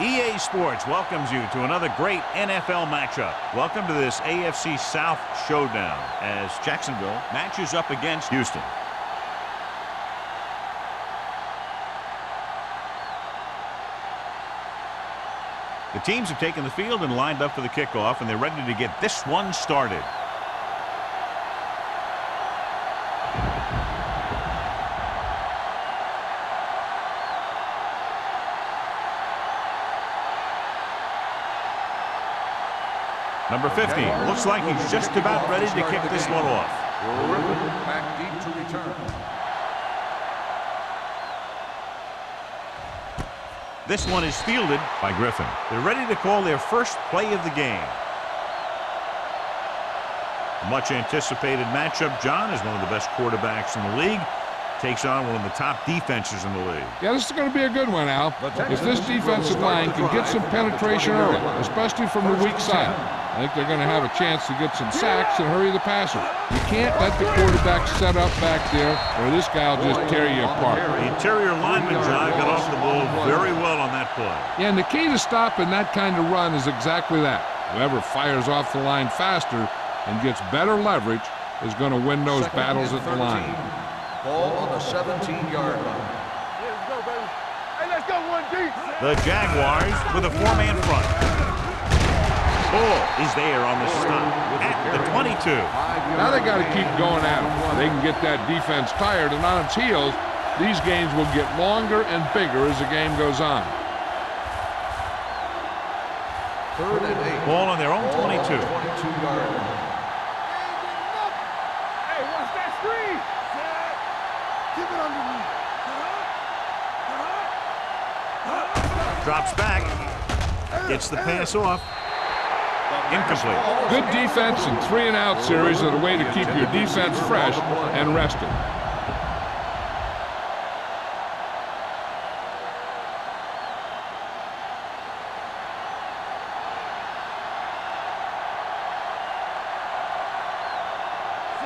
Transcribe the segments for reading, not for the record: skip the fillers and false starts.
EA Sports welcomes you to another great NFL matchup. Welcome to this AFC South showdown as Jacksonville matches up against Houston. The teams have taken the field and lined up for the kickoff, and they're ready to get this one started. Number 50 looks like he's just about ready to kick this one off. Back deep to return. This one is fielded by Griffin. They're ready to call their first play of the game. A much anticipated matchup. John is one of the best quarterbacks in the league. Takes on one of the top defenses in the league. Yeah, this is going to be a good one, Al. If this defensive line can get some penetration early, especially from the weak side, I think they're going to have a chance to get some sacks and hurry the passer. You can't let the quarterback set up back there or this guy will just tear you apart. The interior lineman, John, got off the ball very well on that play. Yeah, and the key to stopping that kind of run is exactly that. Whoever fires off the line faster and gets better leverage is going to win those battles at the line. Ball on the 17-yard line. Let's go, baby. Hey, let's go one deep. The Jaguars with a four-man front. Ball is there on the stop at the 22. Now they got to keep going at it. They can get that defense tired and on its heels. These games will get longer and bigger as the game goes on. 3rd and 8. Ball on their own 22. 22-yard line. Hey, watch that screen. Keep it underneath. Drops back. Gets the pass off. Incomplete. Good defense and 3-and-out series are the way to keep your defense fresh and rested.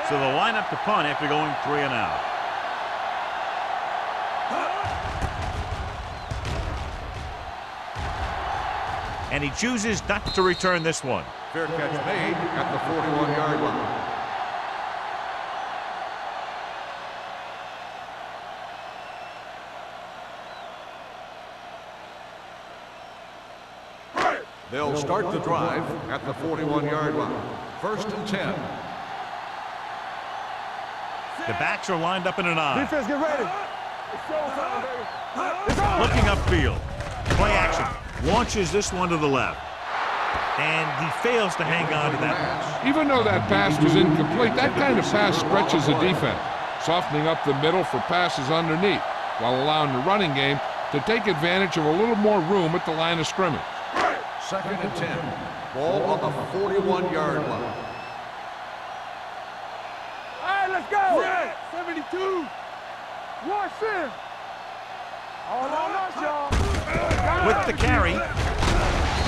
So they'll line up to punt after going 3-and-out. And he chooses not to return this one. Fair catch made at the 41-yard line. They'll start the drive at the 41-yard line. 1st and 10. The backs are lined up in an I. Defense, get ready. It's showtime, baby. It's on. Looking upfield. Play action. Launches this one to the left. And he fails to hang on to that pass. Even though that pass was incomplete, that kind of pass stretches the defense, softening up the middle for passes underneath, while allowing the running game to take advantage of a little more room at the line of scrimmage. 2nd and 10. Ball on the 41-yard line. All right, let's go. 72. Watch him. All on us, y'all. With the carry,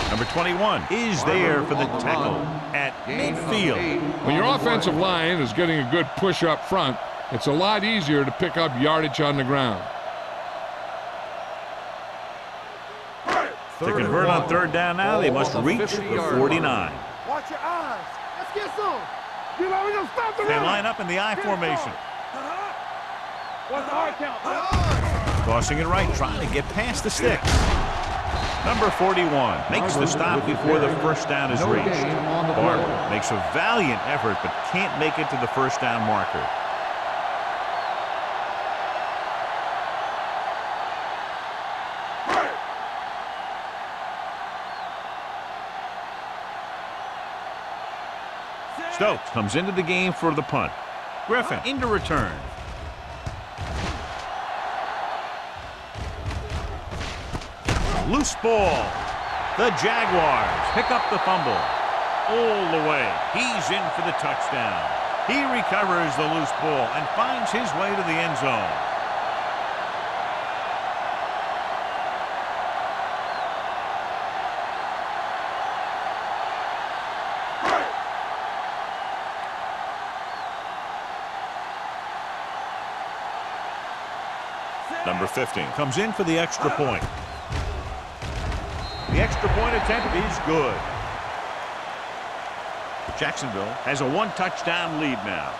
number 21 is there for the tackle at midfield. When your offensive line is getting a good push up front, it's a lot easier to pick up yardage on the ground. To convert on 3rd down now, they must reach the 49. Watch your eyes. Let's get some. You know, we don't stop the They run. line up in the I formation. What's the hard count? Tossing it right, trying to get past the sticks. Number 41 makes the stop before the first down is reached. Barber makes a valiant effort but can't make it to the first down marker. Stokes comes into the game for the punt. Griffin into return. Loose ball. The Jaguars pick up the fumble. All the way. He's in for the touchdown. He recovers the loose ball and finds his way to the end zone. Number 15 comes in for the extra point. The extra point attempt is good. Jacksonville has a one-touchdown lead now.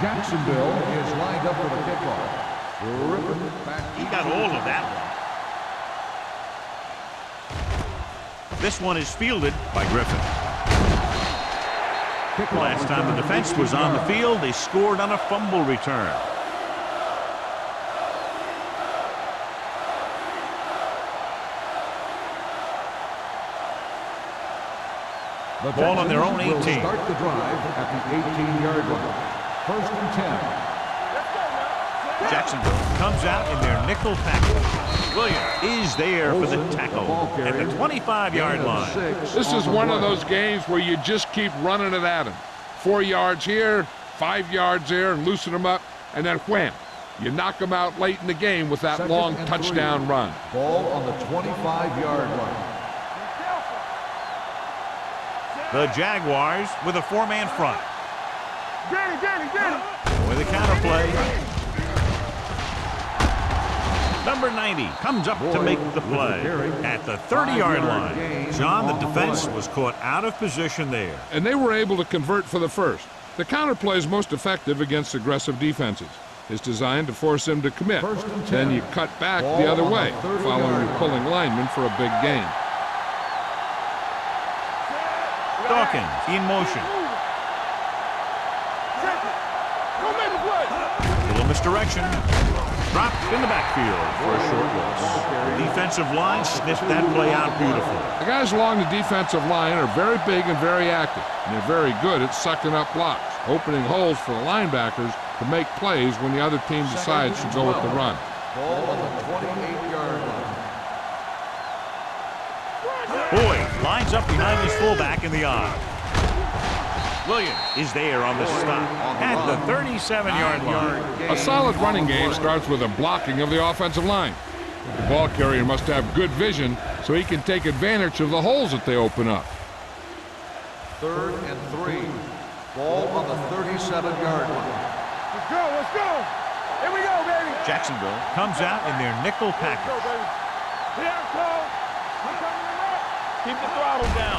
Jacksonville is lined up for the kickoff. He got all of that one. This one is fielded by Griffin. Last time the defense was on the field, they scored on a fumble return. The Ball on their own 18. will start the drive at the 18-yard line. First and 10. Jacksonville comes out in their nickel package. Williams is there for the tackle at the 25-yard line. This is one of those games where you just keep running it at him. 4 yards here, 5 yards there, and loosen them up, and then wham. You knock them out late in the game with that long touchdown run. Ball on the 25-yard line. The Jaguars with a 4-man front. Get him. With a counter play. Number 90 comes up to make the play at the 30-yard line. John, the defense was caught out of position there. And they were able to convert for the first. The counter play is most effective against aggressive defenses. It's designed to force them to commit. Then you cut back the other way, following your pulling lineman for a big gain. Dawkins in motion. Little misdirection. Dropped in the backfield for a short loss. The defensive line sniffed that play out beautifully. The guys along the defensive line are very big and very active, and they're very good at sucking up blocks, opening holes for the linebackers to make plays when the other team decides to go with the run. Ball on the 28-yard line. Boyd lines up behind his fullback in the eye. Williams is there on the stop at the 37-yard line. A solid running game starts with a blocking of the offensive line. The ball carrier must have good vision so he can take advantage of the holes that they open up. 3rd and 3. Ball on the 37-yard line. Let's go. Here we go, baby. Jacksonville comes out in their nickel package. Here I come. I'm coming up. Keep the throttle down.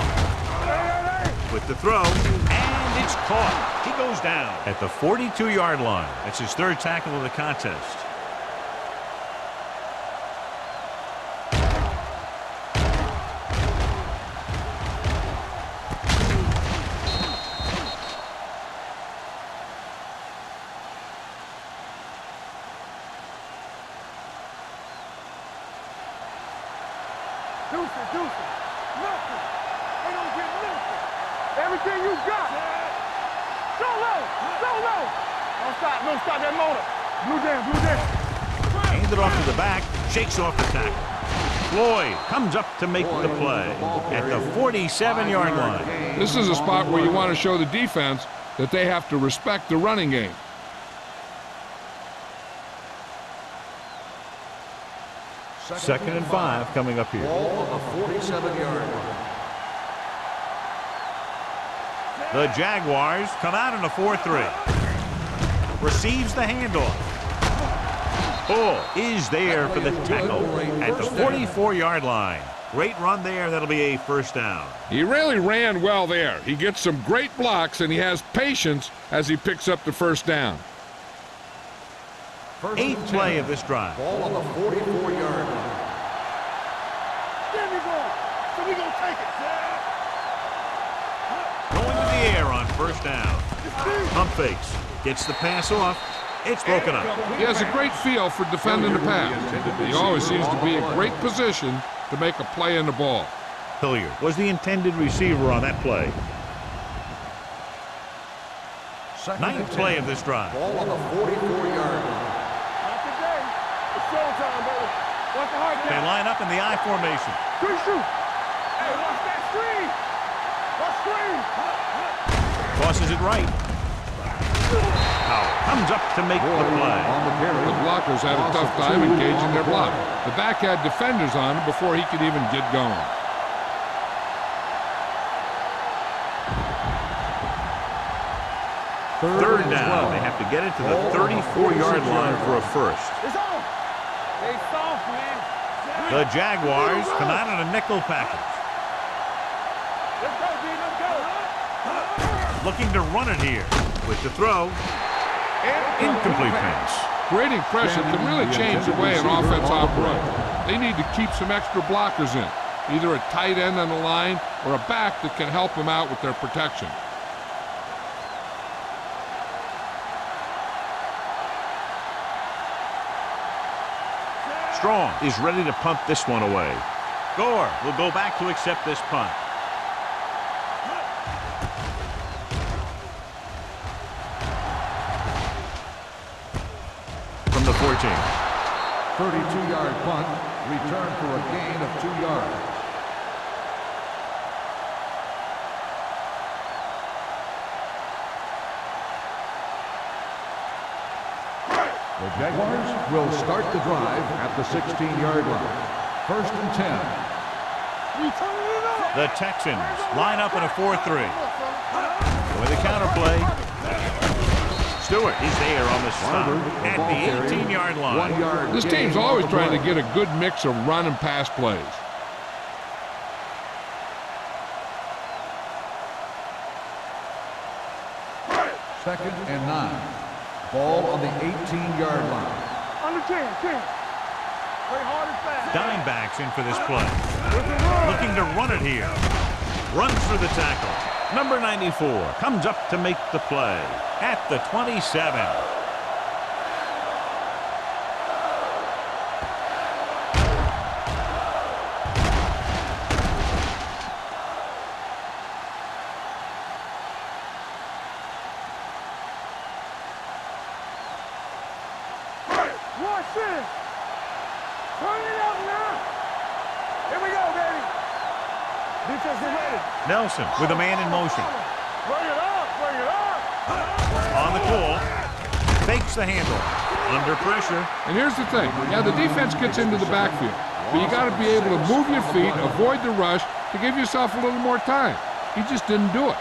With the throw, and it's caught. He goes down at the 42-yard line. That's his 3rd tackle of the contest. Deuce. Nothing. They don't get nothing. Everything you got. Go low. Don't stop that motor. Blue down. Hand it off to the back, shakes off the tackle. Floyd comes up to make the play at the 47-yard line. This is a spot where you want to show the defense that they have to respect the running game. Second and 5 coming up here. Ball on the 47-yard line. The Jaguars come out in a 4-3. Receives the handoff. Bull is there for the tackle at the 44-yard line. Great run there. That'll be a first down. He really ran well there. He gets some great blocks, and he has patience as he picks up the first down. 8th play of this drive. Ball on the 44-yard line. There we go. So we gonna take it. Going to the air on first down. Pump fakes. Gets the pass off. It's broken up. He has a great feel for defending the pass. He always seems to be in great position to make a play in the ball. Hilliard was the intended receiver on that play. 9th play of this drive. Ball on the 44-yard line. Not today. It's showtime, baby. Watch the heart They down. line up in the I formation. Good shoot. Hey, watch that screen. Watch screen. Tosses it right. power. Comes up to make the play. The blockers had a tough time engaging their block. The back had defenders on him before he could even get going. Third down. They have to get it to the 34-yard line for a first. It's on. They soft, man. The Jaguars come out in a nickel package. Let's go, D. Let's go. Looking to run it here with the throw. Incomplete pass. Creating pressure can really change the way an offense operates. They need to keep some extra blockers in, either a tight end on the line or a back that can help them out with their protection. Strong is ready to punt this one away. Gore will go back to accept this punt. From the 14. 32-yard punt, return for a gain of 2 yards. The Jaguars will start the drive at the 16-yard line. 1st and 10. The Texans line up in a 4-3. With a counterplay. Stewart is there on the stop at the 18-yard line. This team's always trying to get a good mix of run and pass plays. Second and 9. Ball on the 18-yard line. Under 10. Play hard and fast. Dimebacks in for this play. Looking to run it here. Runs through the tackle. Number 94 comes up to make the play at the 27. Watch this. Turn it up now. Here we go, baby. Defense is ready. Nelson with a man in motion. Bring it up. Bring it up. On the call. Fakes the handle. Under pressure. And here's the thing. Yeah, the defense gets into the backfield, but you got to be able to move your feet, avoid the rush, to give yourself a little more time. He just didn't do it.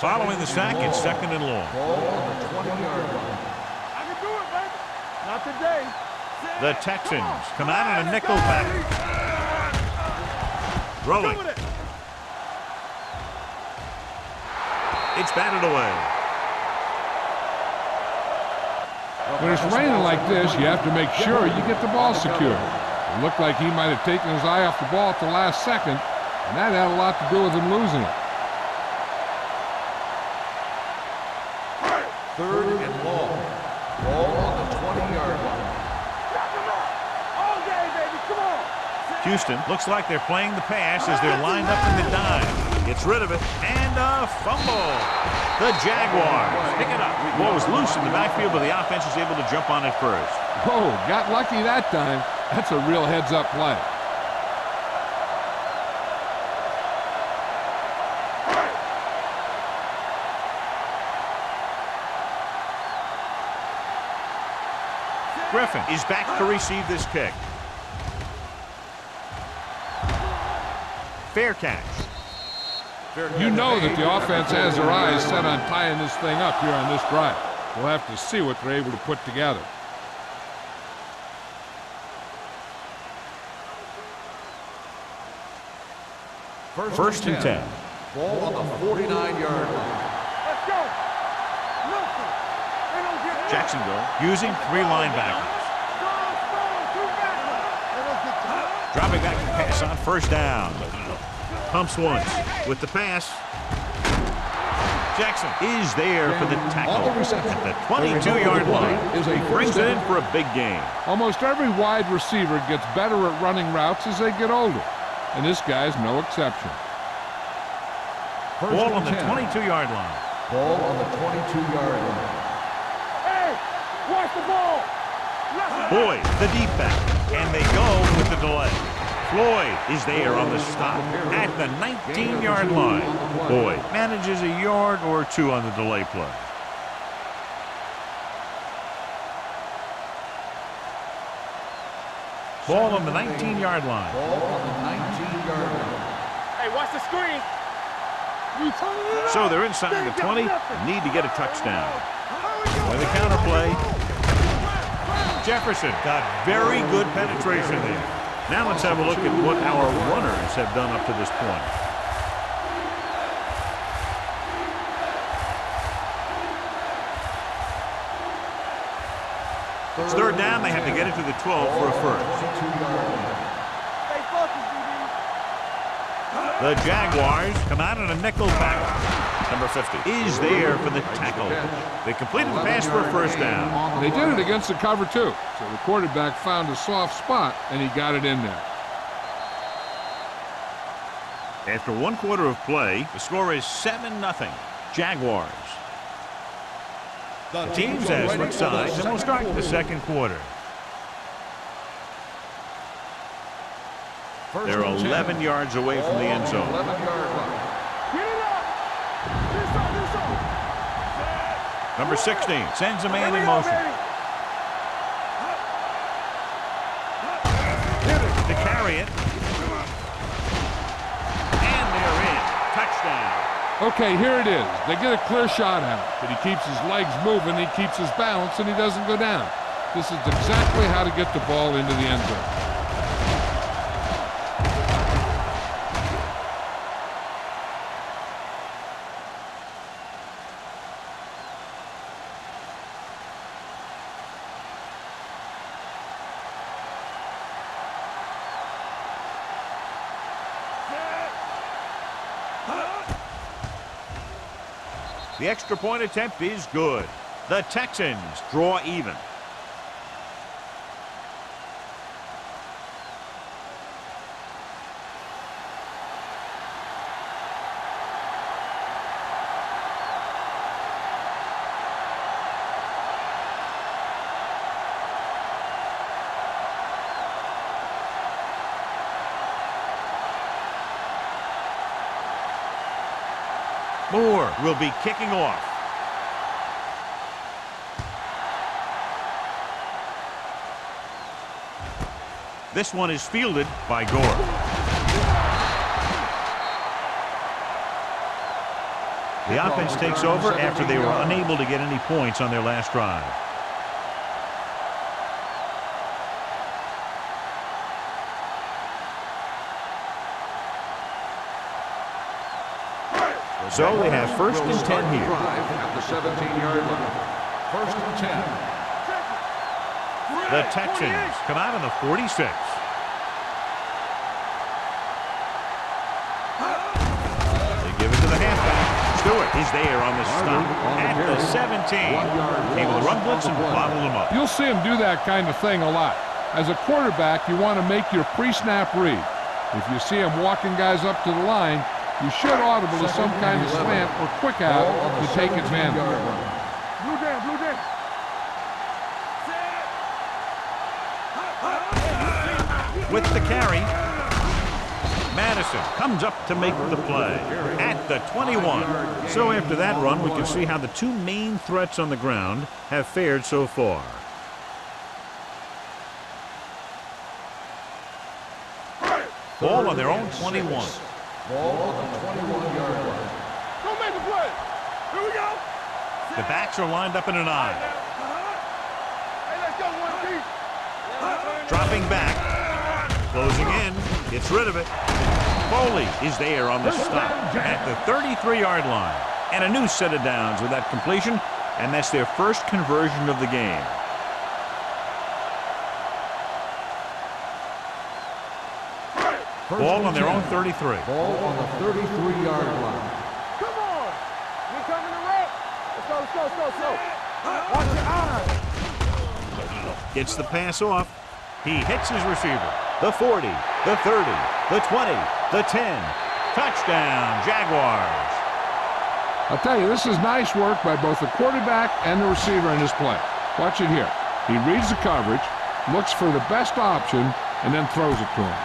Following the sack, it's 2nd and long. Ball on the 20-yard line. I can do it, baby. Not today. The Texans come out in a nickel package. Rolling. It's batted away. When it's raining like this, you have to make sure you get the ball secure. It looked like he might have taken his eye off the ball at the last second, and that had a lot to do with him losing it. 3rd and long. Ball on the 20-yard line. All day, baby. Come on. Houston looks like they're playing the pass as they're lined up in the dime. Gets rid of it, and a fumble. The Jaguars pick it up. Ball was loose in the backfield, but the offense is able to jump on it first. Whoa, got lucky that time. That's a real heads-up play. Griffin is back to receive this kick. Fair catch. You know that the offense has their eyes set on tying this thing up here on this drive. We'll have to see what they're able to put together. First and 10. Ball on the 49-yard line. Let's go. Wilson. They don't get it. Jacksonville using 3 linebackers. Dropping back to pass on 1st down. Pumps once with the pass. Jackson is there for the tackle at the 22-yard line. He brings it in for a big gain. Almost every wide receiver gets better at running routes as they get older, and this guy's no exception. Ball on the 22-yard line. Ball on the 22-yard line. Hey, watch the ball. Boyd, the deep back, and they go with the delay. Floyd is there on the stop at the 19-yard line. Boyd manages a yard or two on the delay play. Ball on the 19-yard line. Ball on the 19-yard line. Hey, watch the screen. So they're inside the 20 and need to get a touchdown. With the counter play, Jefferson got very good penetration there. Now let's have a look at what our runners have done up to this point. It's third down. They have to get it to the 12 for a first. The Jaguars come out in a nickel back. Number 50 is there for the tackle. They completed the pass for a first down. They did it against the cover, too. So the quarterback found a soft spot, and he got it in there. After 1 quarter of play, the score is 7-0. Jaguars. The teams have switched sides, and we'll start the second quarter. They're 11 yards away from the end zone. Number 16 sends a man in motion. To carry it. And they're in. Touchdown. Okay, here it is. They get a clear shot at him, but he keeps his legs moving, he keeps his balance, and he doesn't go down. This is exactly how to get the ball into the end zone. The extra point attempt is good. The Texans draw even. Moore will be kicking off. This one is fielded by Gore. The offense takes over after they were unable to get any points on their last drive. So they have first and 10 here. At the 17-yard line. First and 10. The Texans come out on the 46. They give it to the halfback. Stewart is there on the stop at the 17. Able to run blitz and bottle them up. You'll see him do that kind of thing a lot. As a quarterback, you want to make your pre-snap read. If you see him walking guys up to the line, you should audible to some kind of slant or quick out to take advantage. Blue down, blue down. With the carry, Madison comes up to make the play at the 21. So after that run, we can see how the two main threats on the ground have fared so far. Ball on their own 21. Ball on the 21-yard line. Don't make the play. Here we go. The backs are lined up in an I. Hey, let's go, one piece. Dropping back. Closing in. Gets rid of it. Foley is there on the stop at the 33-yard line. And a new set of downs with that completion. And that's their first conversion of the game. Ball on their own 33. Ball on the 33-yard line. Come on. We coming to rock. Let's go. Watch your eyes. Gets the pass off. He hits his receiver. The 40, the 30, the 20, the 10. Touchdown, Jaguars. I'll tell you, this is nice work by both the quarterback and the receiver in this play. Watch it here. He reads the coverage, looks for the best option, and then throws it to him.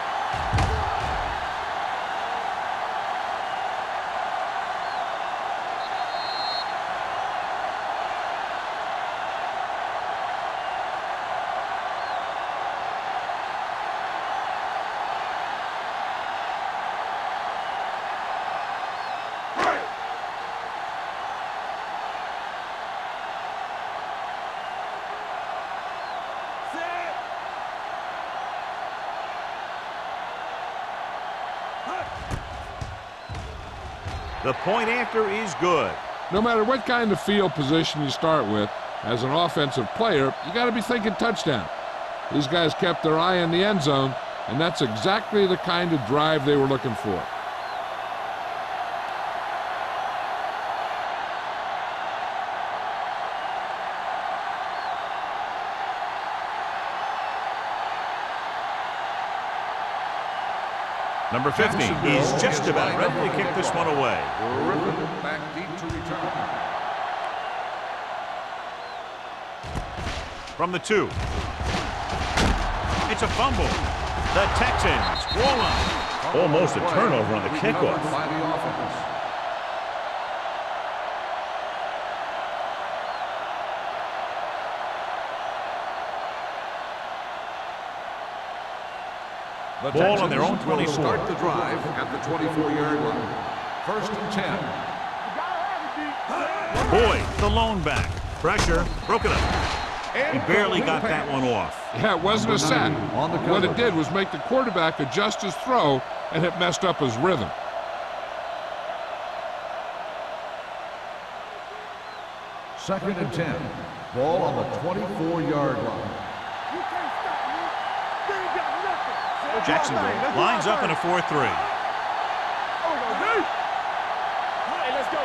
The point after is good. No matter what kind of field position you start with, as an offensive player, you got to be thinking touchdown. These guys kept their eye on the end zone, and that's exactly the kind of drive they were looking for. Number 50 is just about ready to kick this one away. Back deep to return. From the 2. It's a fumble. The Texans roll on. Almost a turnover on the kickoff. By the offense. The Ball on their own Texans will 24. start the drive at the 24-yard line. First and 10. Boyd, the lone back. Pressure, broken up. He barely got that one off. Yeah, it wasn't a sack. What it did was make the quarterback adjust his throw, and it messed up his rhythm. Second and 10. Ball on the 24-yard line. Jacksonville lines up in a 4-3. Hey, let's go.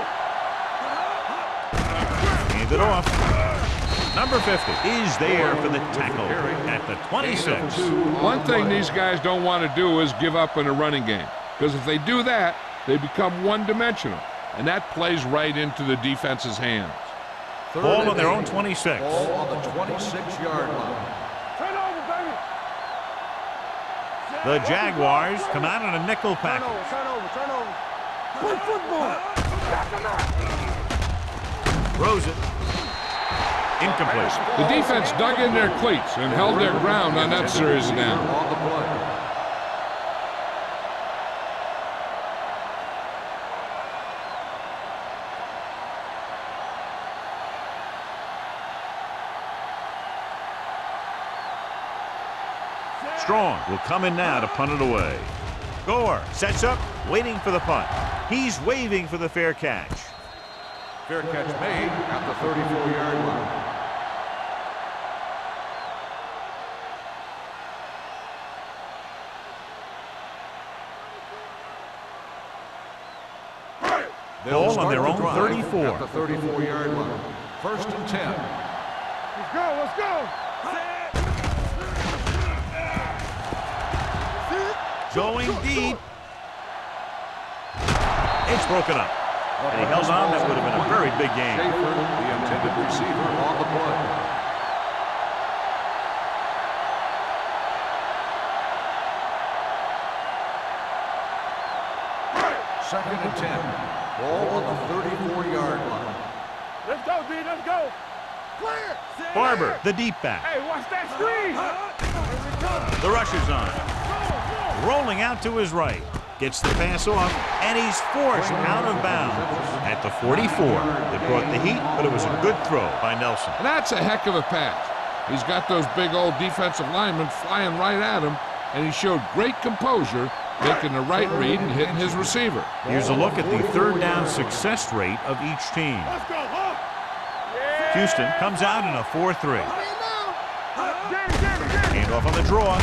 Hand it off. Number 50 is there for the tackle at the 26. One thing these guys don't want to do is give up in a running game, because if they do that, they become one-dimensional, and that plays right into the defense's hands. Ball on their own 26. Ball on the 26-yard line. Turn over, baby. The Jaguars come out on a nickel Turn package. over, turn over, turn over. Play football. Back him out. Throws it. Incomplete. The defense dug in their cleats and held their ground on that series of downs. On the play. Strong will come in now to punt it away. Gore sets up, waiting for the punt. He's waving for the fair catch. Fair catch made at the 34-yard line. Ball on their own drive 34. At the 34-yard line. First and 10. Let's go, let's go. Going deep. It's broken up. And he held on. That would have been a very big game. Schaefer, the intended receiver, on the play. Second and 10. Ball on the 34-yard line. Let's go, D, let's go. Clear. Barber, the deep back. Hey, watch that screen. The rush is on. Rolling out to his right. Gets the pass off, and he's forced out of bounds at the 44. It brought the heat, but it was a good throw by Nelson. And that's a heck of a pass. He's got those big old defensive linemen flying right at him, and he showed great composure, making the right read and hitting his receiver. Here's a look at the third down success rate of each team. Let's go, huh? Houston comes out in a 4-3. Jamie. Hand off on the draw.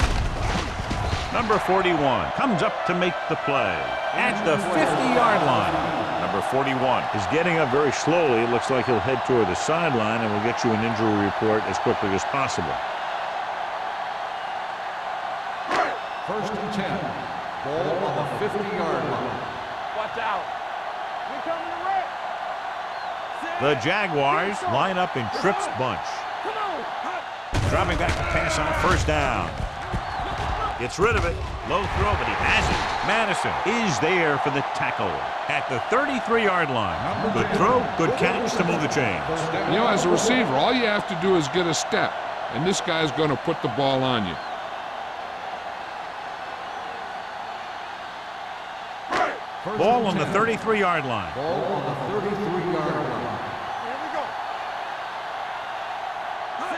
Number 41 comes up to make the play at the 50-yard line. Number 41 is getting up very slowly. It looks like he'll head toward the sideline, and we'll get you an injury report as quickly as possible. First and 10. Ball on the 50-yard line. Watch out. We coming to wreck. The Jaguars line up in Tripp's bunch. Come on. Dropping back to pass on first down. Gets rid of it. Low throw, but he has it. Madison is there for the tackle at the 33-yard line. Good throw, good catch to move the chains. You know, as a receiver, all you have to do is get a step, and this guy's going to put the ball on you. Ball on the 33-yard line. Ball on the 33-yard line.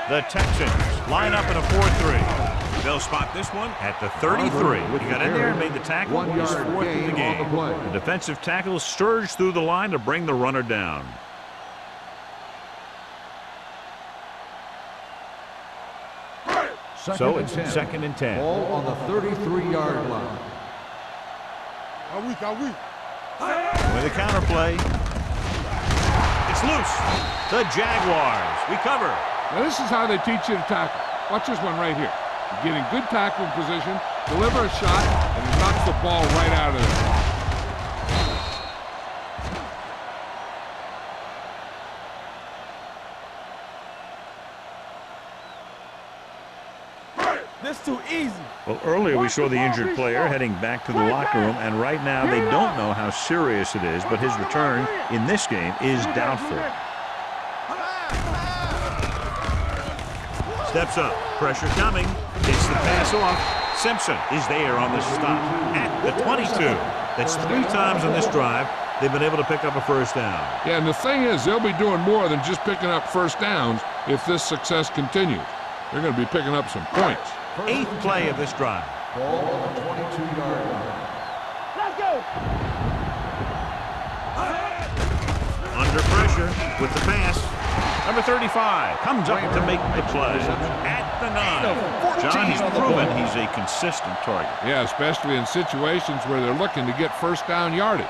The Texans line up in a 4-3. They'll spot this one at the 33. He got in there and made the tackle. He's fourth in the game. The defensive tackle surged through the line to bring the runner down. So it's 2nd and 10. Ball on the 33-yard line. With a counter play. It's loose. The Jaguars recover. Now, this is how they teach you to tackle. Watch this one right here. You get in good tackling position, deliver a shot, and he knocks the ball right out of there. This too easy. Well, earlier we saw the injured player heading back to the locker room, and right now they don't know how serious it is, but his return in this game is doubtful. Steps up, pressure coming, gets the pass off. Simpson is there on the stop at the 22. That's 3 times on this drive they've been able to pick up a first down. Yeah, and the thing is, they'll be doing more than just picking up first downs if this success continues. They're going to be picking up some points. 8th play of this drive. Ball on the 22-yard line. Let's go. Under pressure with the pass. Number 35 comes up to make the play at the 9. John, he's proven he's a consistent target. Yeah, especially in situations where they're looking to get first down yardage.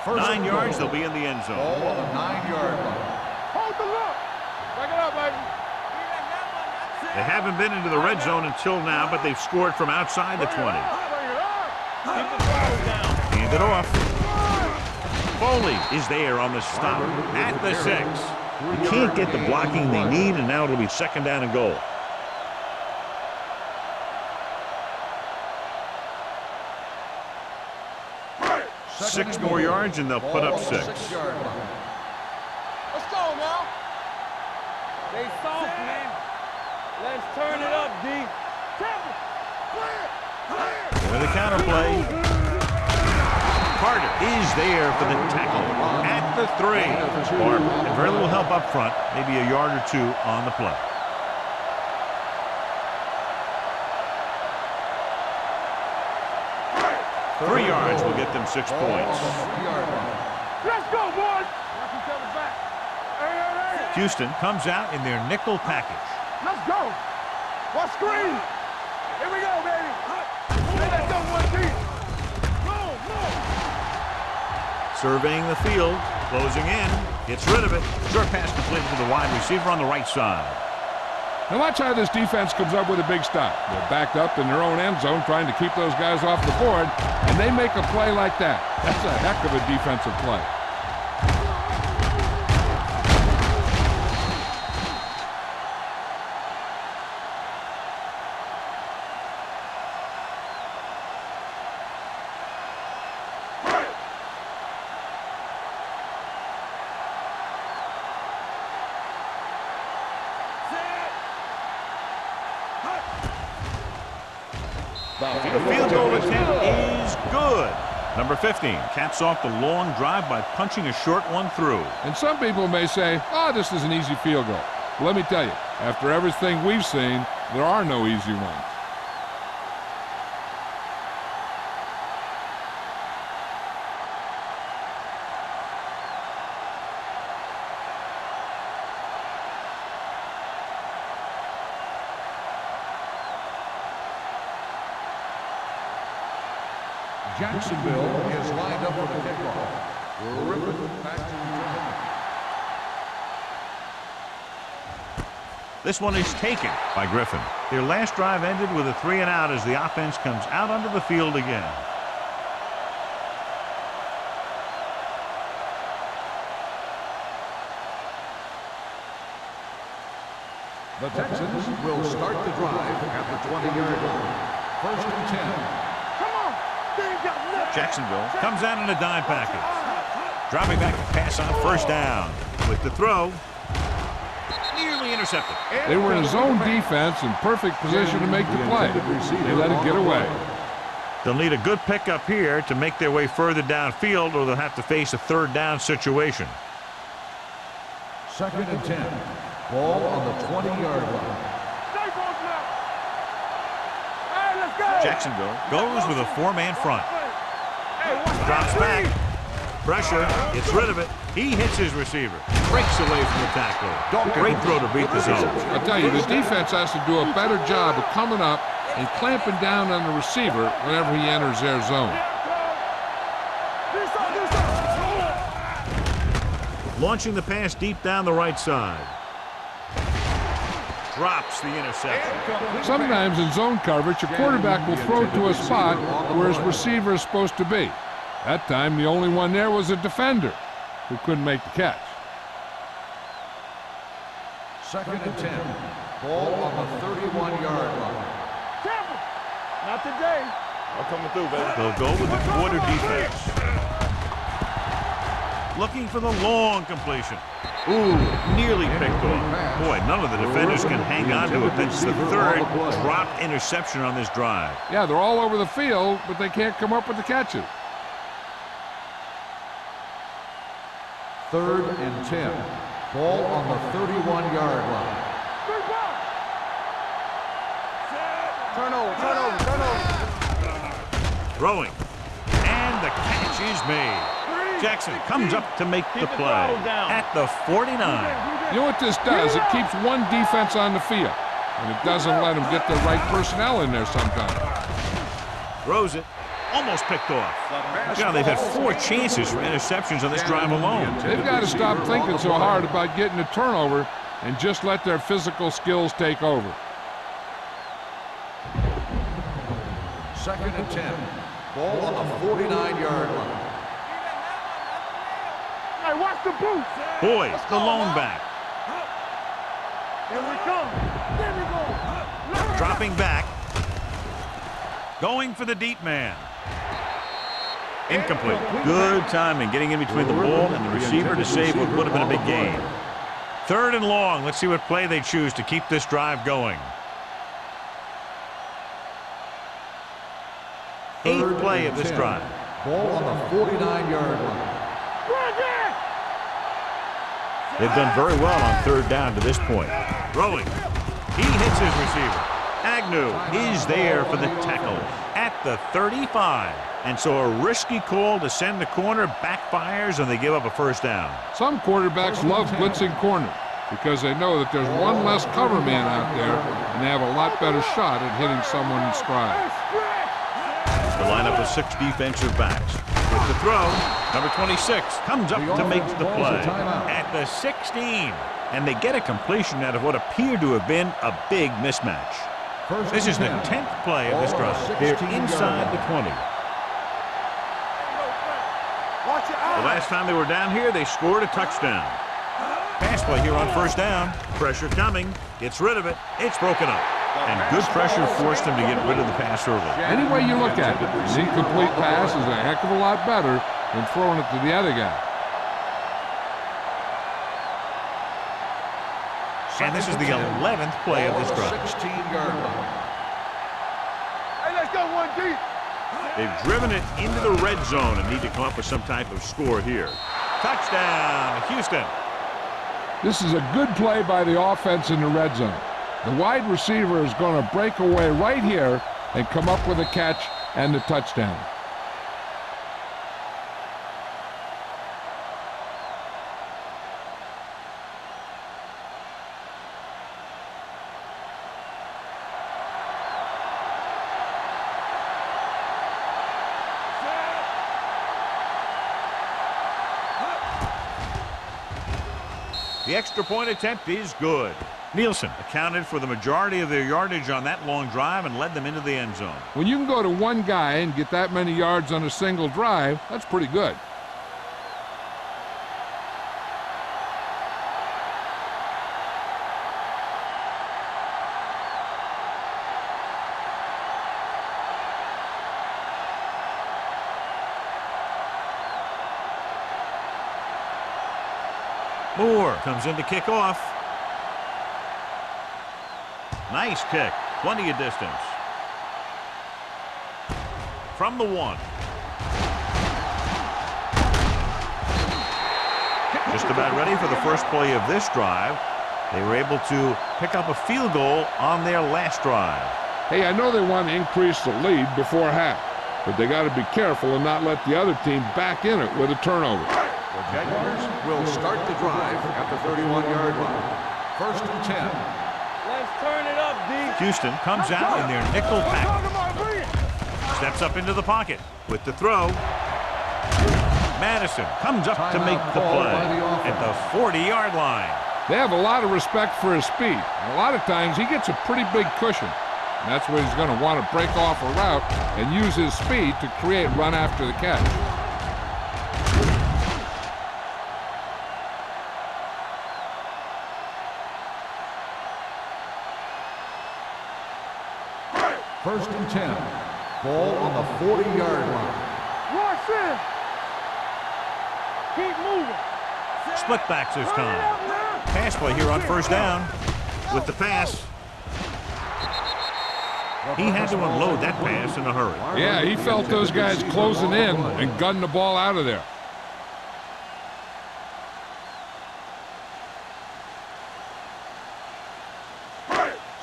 9 yards, they'll be in the end zone. Ball on the 9-yard line. Hold the look. Back it up, baby. They haven't been into the red zone until now, but they've scored from outside the 20. Bring it up. Keep the ball down. Hand it off. Foley is there on the stop at the 6. They can't get the blocking they need, and now it'll be 2nd down and goal. Six more yards, and they'll put up 6. Let's go now. They soft, man. Let's turn it up, D. With a counter play. Carter is there for the tackle at the 3. Barber, and very little help up front, maybe a yard or 2 on the play. Three yards will get them 6 points. Let's go, boys. Houston comes out in their nickel package. Let's go. What screen? Here we go, baby. Let's go, 1 deep. Surveying the field, closing in, gets rid of it. Short pass completed to the wide receiver on the right side. Now watch how this defense comes up with a big stop. They're backed up in their own end zone trying to keep those guys off the board, and they make a play like that. That's a heck of a defensive play. The field goal attempt is good. Number 15 caps off the long drive by punching a short one through. And some people may say, oh, this is an easy field goal. Well, let me tell you, after everything we've seen, there are no easy ones. Jacksonville is lined up for the kickoff. We're ripping back to This one is taken by Griffin. Their last drive ended with a 3 and out as the offense comes out onto the field again. The Texans will start the drive at the 20-yard line. First and 10. Come on. They ain't got nothing. Jacksonville comes out in a dime package. Dropping back to pass on first down. With the throw, nearly intercepted. They were in a zone defense in perfect position to make the play. They let it get away. They'll need a good pickup here to make their way further downfield, or they'll have to face a third down situation. Second and 10. Ball on the 20-yard line. Stay close now. Hey, let's go. Jacksonville goes with a four-man front. Hey, watch Drops that back. three. Pressure. Gets rid of it. He hits his receiver. Breaks away from the tackle. Great throw to beat the zone. I'll tell you, the defense has to do a better job of coming up and clamping down on the receiver whenever he enters their zone. This side. Launching the pass deep down the right side. Drops the interception. Sometimes in zone coverage, a quarterback will throw to a spot where his receiver is supposed to be. That time, the only one there was a defender who couldn't make the catch. Second and 10. Ball on the 31-yard line. Careful. Not today. I'm coming through, baby. They'll go with the quarter defense. Looking for the long completion. Ooh, nearly picked off. Boy, none of the defenders can hang on to it. That's the third dropped interception on this drive. Yeah, they're all over the field, but they can't come up with the catches. Third and 10. Ball on the 31-yard line. Turn over. Throwing. And the catch is made. Jackson comes up to make the play at the 49. You know what this does? It keeps one defense on the field, and it doesn't let them get the right personnel in there sometimes. Throws it. Almost picked off. You know, they've had 4 chances for interceptions on this drive alone. They've got to stop thinking so hard about getting a turnover and just let their physical skills take over. Second and 10. Ball on the 49-yard line. Hey, watch the boots. Boy, the lone back. Here we come. There we go. Dropping back. Going for the deep man. Incomplete. Good timing, getting in between the ball and the receiver to save what would have been a big gain. Third and long. Let's see what play they choose to keep this drive going. 8th play of this drive. Ball on the 49-yard line. They've done very well on third down to this point. Throwing. He hits his receiver. Agnew is there for the tackle at the 35. And so a risky call to send the corner backfires, and they give up a first down. Some quarterbacks love blitzing corner because they know that there's one less cover man out there, and they have a lot better shot at hitting someone in stride. The lineup of 6 defensive backs. With the throw, number 26 comes up to make the play at the 16. And they get a completion out of what appeared to have been a big mismatch. This is the 10th play of this drive. They're inside the 20. The last time they were down here, they scored a touchdown. Pass play here on first down. Pressure coming. Gets rid of it. It's broken up. And good pressure forced them to get rid of the pass early. Any way you look at it, an incomplete pass is a heck of a lot better than throwing it to the other guy. And this is the 11th play of this drive. 16-yard line. Hey, let's go one deep. They've driven it into the red zone and need to come up with some type of score here. Touchdown, Houston. This is a good play by the offense in the red zone. The wide receiver is going to break away right here and come up with a catch and the touchdown. The extra point attempt is good. Nielsen accounted for the majority of their yardage on that long drive and led them into the end zone. When you can go to one guy and get that many yards on a single drive, that's pretty good. Moore comes in to kick off. Nice kick. Plenty of distance. From the 1. Just about ready for the first play of this drive. They were able to pick up a field goal on their last drive. Hey, I know they want to increase the lead before half, but they got to be careful and not let the other team back in it with a turnover. The Jaguars will start the drive at the 31-yard line. First and 10. Let's turn it up, D. Houston comes out in their nickel package. Steps up into the pocket with the throw. Madison comes up to make the play at the 40-yard line. They have a lot of respect for his speed. And a lot of times he gets a pretty big cushion. And that's where he's going to want to break off a route and use his speed to create run after the catch. First and 10. Ball on the 40-yard line. Rush in. Keep moving. Split backs this time. Pass play here on first down with the pass. He had to unload that pass in a hurry. Yeah, he felt those guys closing in and gunned the ball out of there.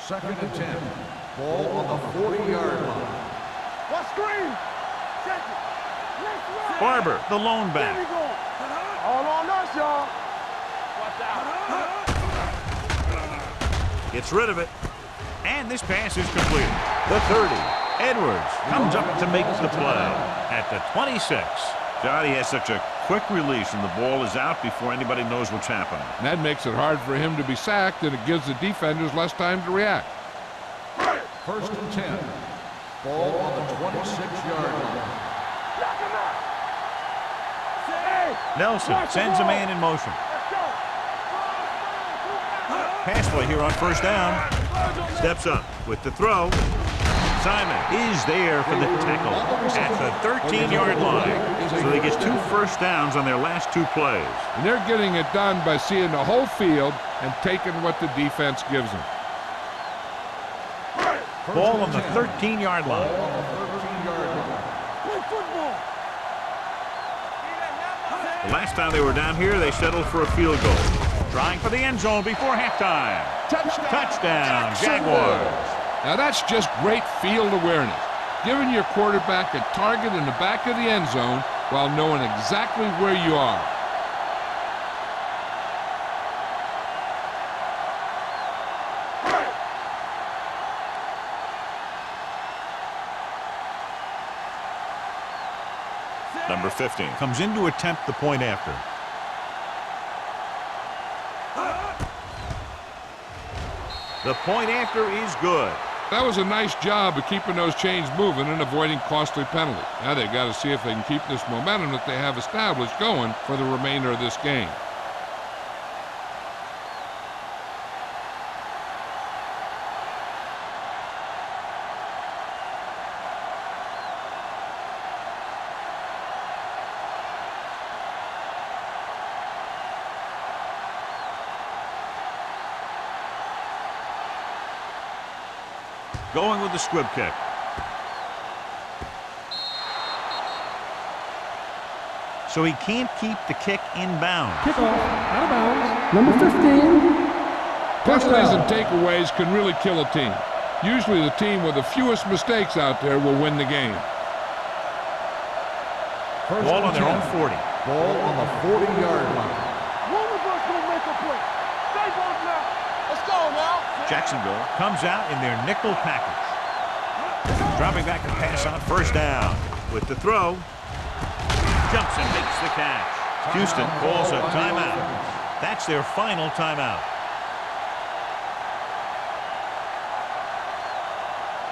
Second and 10. Ball on the 40-yard line. What screen? Check it. Let's run. Barber, the lone There we back. go. All on us, y'all. Watch out. Gets rid of it. And this pass is completed. The 30. Edwards comes up to make the play at the 26. Johnny has such a quick release and the ball is out before anybody knows what's happening. And that makes it hard for him to be sacked, and it gives the defenders less time to react. First and 10. Ball on the 26-yard line. Nelson sends a man in motion. Pass play here on first down. Steps up with the throw. Simon is there for the tackle at the 13-yard line. So they get 2 first downs on their last 2 plays. And they're getting it done by seeing the whole field and taking what the defense gives them. Ball on the 13-yard line. The last time they were down here, they settled for a field goal. Trying for the end zone before halftime. Touchdown, Jaguars. Now that's just great field awareness, giving your quarterback a target in the back of the end zone while knowing exactly where you are. Number 15. Comes in to attempt the point after. The point after is good. That was a nice job of keeping those chains moving and avoiding costly penalties. Now they've got to see if they can keep this momentum that they have established going for the remainder of this game. Going with the squib kick. So he can't keep the kick inbound. Kickoff, out of bounds, number 15. Penalties and takeaways can really kill a team. Usually the team with the fewest mistakes out there will win the game. Ball on their own 40. Ball on the 40-yard line. One of us gonna make a play. Stay on now. Let's go now. Jacksonville comes out in their nickel package. Dropping back to pass on first down. With the throw. Jumps and makes the catch. Houston calls a timeout. That's their final timeout.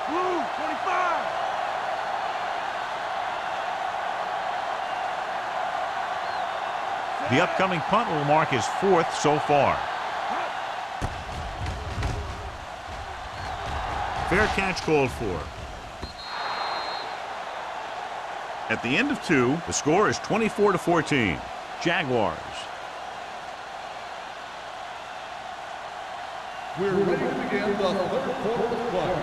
Blue, 25. The upcoming punt will mark his 4th so far. Fair catch called for. At the end of 2, the score is 24-14. Jaguars. We're ready to begin the third quarter of play.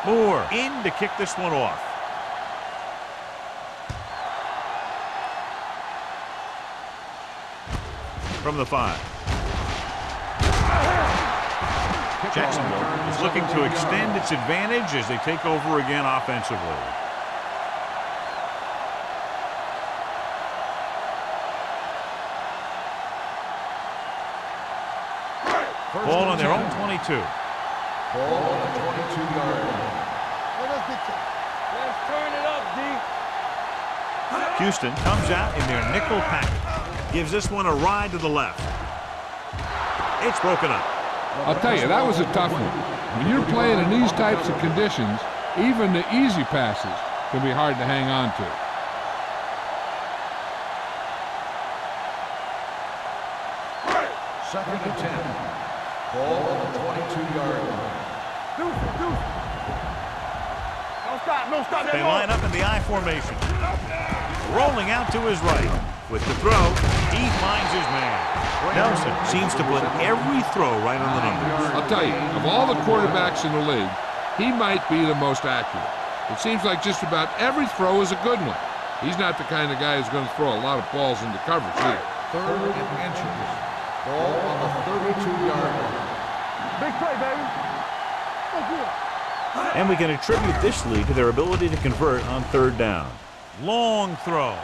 Moore in to kick this one off. From the 5. Jacksonville is looking to extend its advantage as they take over again offensively. Ball on their own 22. Ball on the 22-yard line. Let's turn it up, D. Houston comes out in their nickel package. Gives this one a ride to the left. It's broken up. I'll tell you, that was a tough one. When you're playing in these types of conditions, even the easy passes can be hard to hang on to. Second and 10. Ball on the 22-yard line. Deuce. Don't stop that They line up in the I formation. Rolling out to his right. With the throw, he finds his man. Nelson seems to put every throw right on the numbers. I'll tell you, of all the quarterbacks in the league, he might be the most accurate. It seems like just about every throw is a good one. He's not the kind of guy who's going to throw a lot of balls into coverage either. Third and inches. Ball on the 32-yard line. Big play, baby. Oh, good. And we can attribute this lead to their ability to convert on third down. Long throw.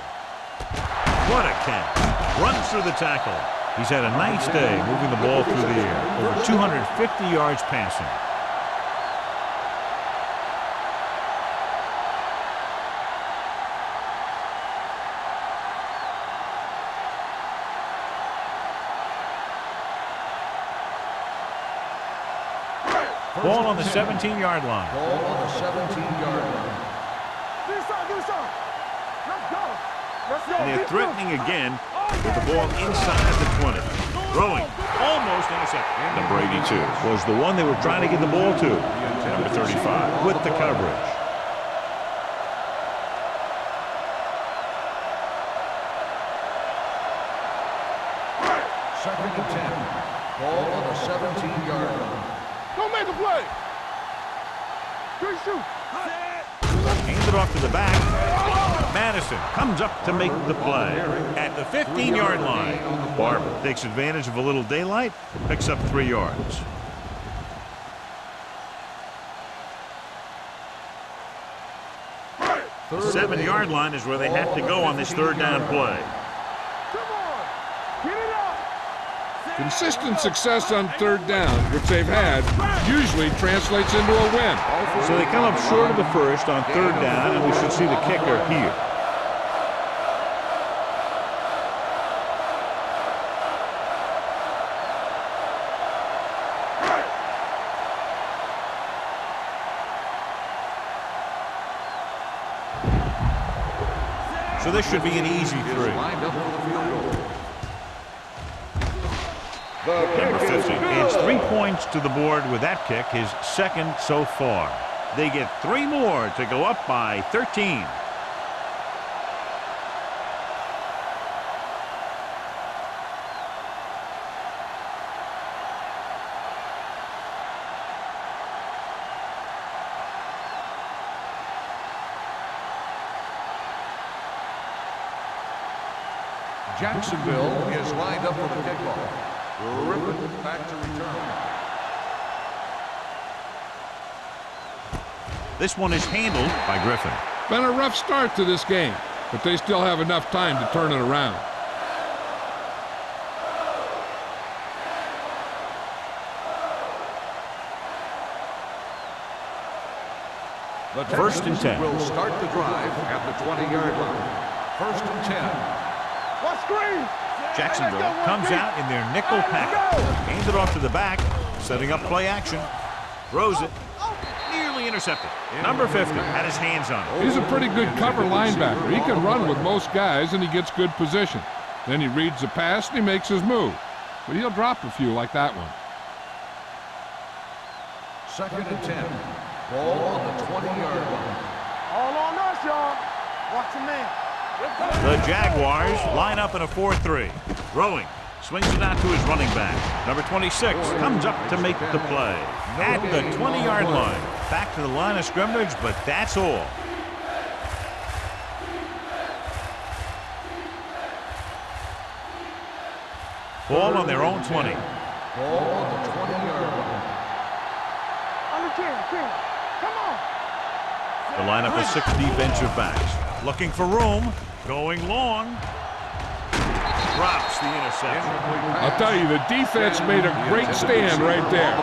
What a catch. Runs through the tackle. He's had a nice day moving the ball through the air. Over 250 yards passing. Ball on the 17-yard line. Ball on the 17-yard line. Do something. Let's go. And they're threatening again with the ball inside the 20. Throwing. Almost intercepted. Number 82 was the one they were trying to get the ball to. Number 35 with the coverage. Second and 10. Ball on the 17-yard line. Don't make a play. Good shoot. Hands it off to the back. Madison comes up to make the play at the 15-yard line. Barber takes advantage of a little daylight, picks up 3 yards. The 7-yard line is where they have to go on this third down play. Come on. Get it up. Consistent success on third down, which they've had, usually translates into a win. So they come up short of the first on third down, and we should see the kicker here. So this should be an easy 3. Lined up for the field goal. Number 50 adds 3 points to the board with that kick, his second so far. They get 3 more to go up by 13. Jacksonville is lined up for the kickoff. Griffin back to return. This one is handled by Griffin. Been a rough start to this game, but they still have enough time to turn it around. The First and 10. will start the drive at the 20-yard line. First and 10. What screen? Jacksonville comes out in their nickel package. Hands it off to the back, setting up play action. Throws it. Nearly intercepted. Number 50 had his hands on it. He's a pretty good cover linebacker. He can run with most guys, and he gets good position. Then he reads the pass, and he makes his move. But he'll drop a few like that one. Second and 10. Ball on the 20-yard line. All on us, y'all. Watch your man. The Jaguars line up in a 4-3. Throwing. Swings it out to his running back. Number 26 comes up to make the play. At the 20-yard line. Back to the line of scrimmage, but that's all. Ball on their own 20. Ball on the 20-yard line. Under 10. Come on. The lineup of 6 defensive backs. Looking for room. Going long. Drops the interception. I'll tell you, the defense made a great stand right there.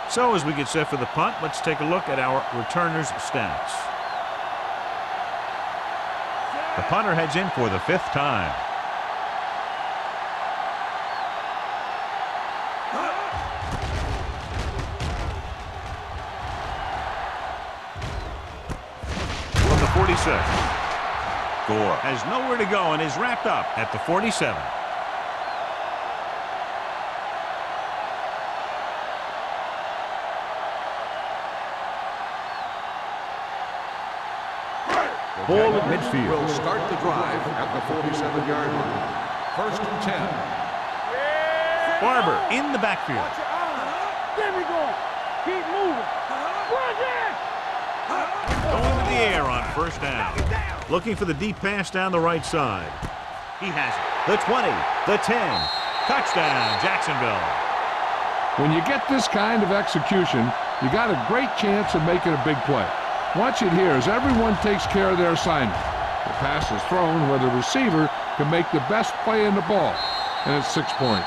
So as we get set for the punt, let's take a look at our returners' stats. The punter heads in for the 5th time. From the 46. Gore has nowhere to go and is wrapped up at the 47. Ball at midfield. Will start the drive at the 47-yard line. First and 10. Barber in the backfield. There we go. Keep moving. Run there. Going to the air on first down. Looking for the deep pass down the right side. He has it. The 20, the 10. Touchdown, Jacksonville. When you get this kind of execution, you got a great chance of making a big play. Watch it here as everyone takes care of their assignment. The pass is thrown where the receiver can make the best play in the ball, and it's 6 points.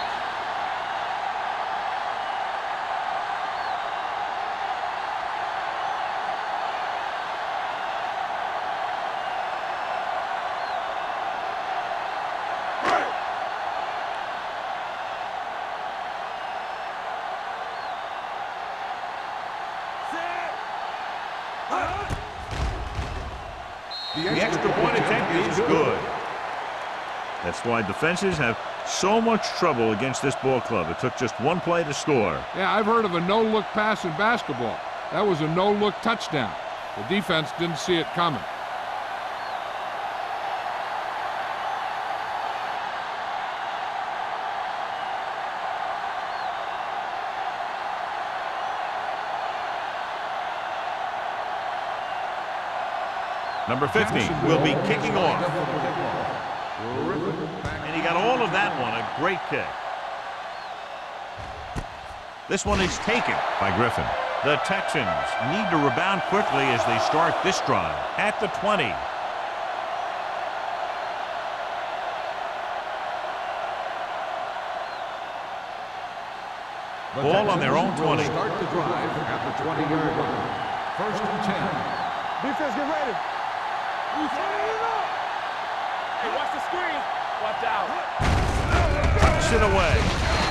The extra point attempt is good. That's why defenses have so much trouble against this ball club. It took just one play to score. Yeah, I've heard of a no-look pass in basketball. That was a no-look touchdown. The defense didn't see it coming. Number 15 will be kicking off. And he got all of that one, a great kick. This one is taken by Griffin. The Texans need to rebound quickly as they start this drive at the 20. Ball on their own 20. Start the drive at the 20-yard line. First and 10. Defense, get ready. Hey, watch the screen. Watch out. Tucks it away.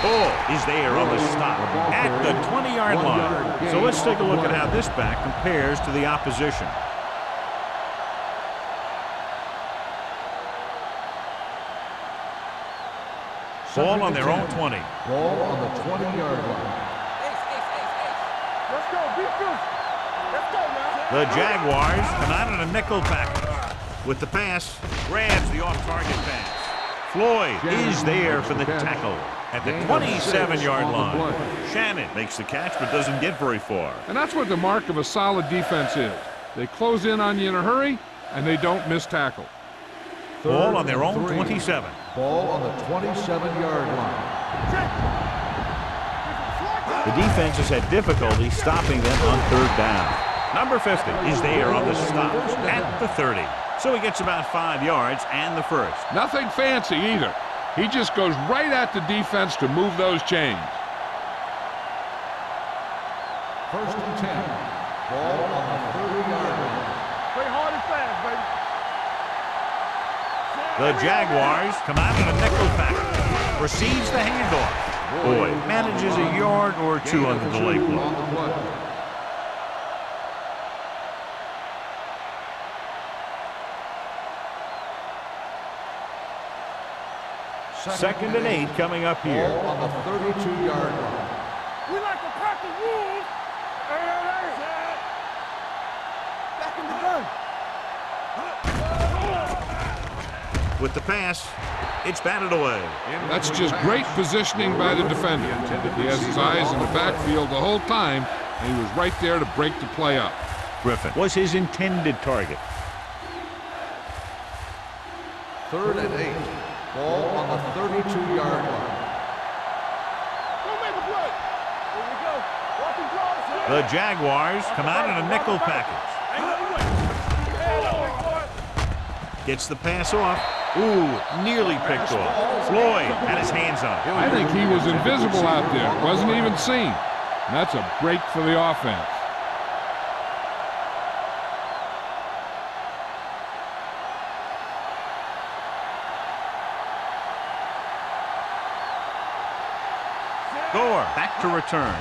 Ball is there on the stop at the 20-yard line. So let's take a look at how this back compares to the opposition. Ball on their own 20. Ball on the 20-yard line. Let's go, defense. Let's go, man. The Jaguars come out in a nickel package. With the pass, grabs the off-target pass. Floyd is there for the tackle at the 27-yard line. Shannon makes the catch but doesn't get very far. And that's what the mark of a solid defense is. They close in on you in a hurry, and they don't miss tackle. Ball on their own 27. Ball on the 27-yard line. The defense has had difficulty stopping them on third down. Number 50 is there on the stop at the 30. So he gets about 5 yards and the first. Nothing fancy either. He just goes right at the defense to move those chains. First and 10. Ball on the 30-yard line. Play hard and fast, baby. The Jaguars come out in a nickel package. Receives the handoff. Boy, manages a yard or two on the delay play. 2nd and 8 coming up here. Ball on the 32-yard line. We like to pack the rules. Hey. Back in the gun. With the pass, it's batted away. That's just great positioning by the defender. He has his eyes in the backfield the whole time, and he was right there to break the play up. Griffin was his intended target. 3rd and 8. Ball on the 32-yard line. Don't make a play. Here we go. Watch him draw. The Jaguars come out in a nickel package. Gets the pass off. Ooh, nearly picked off. Floyd had his hands on it. I think he was invisible out there. Wasn't even seen. And that's a break for the offense. Gore back to return.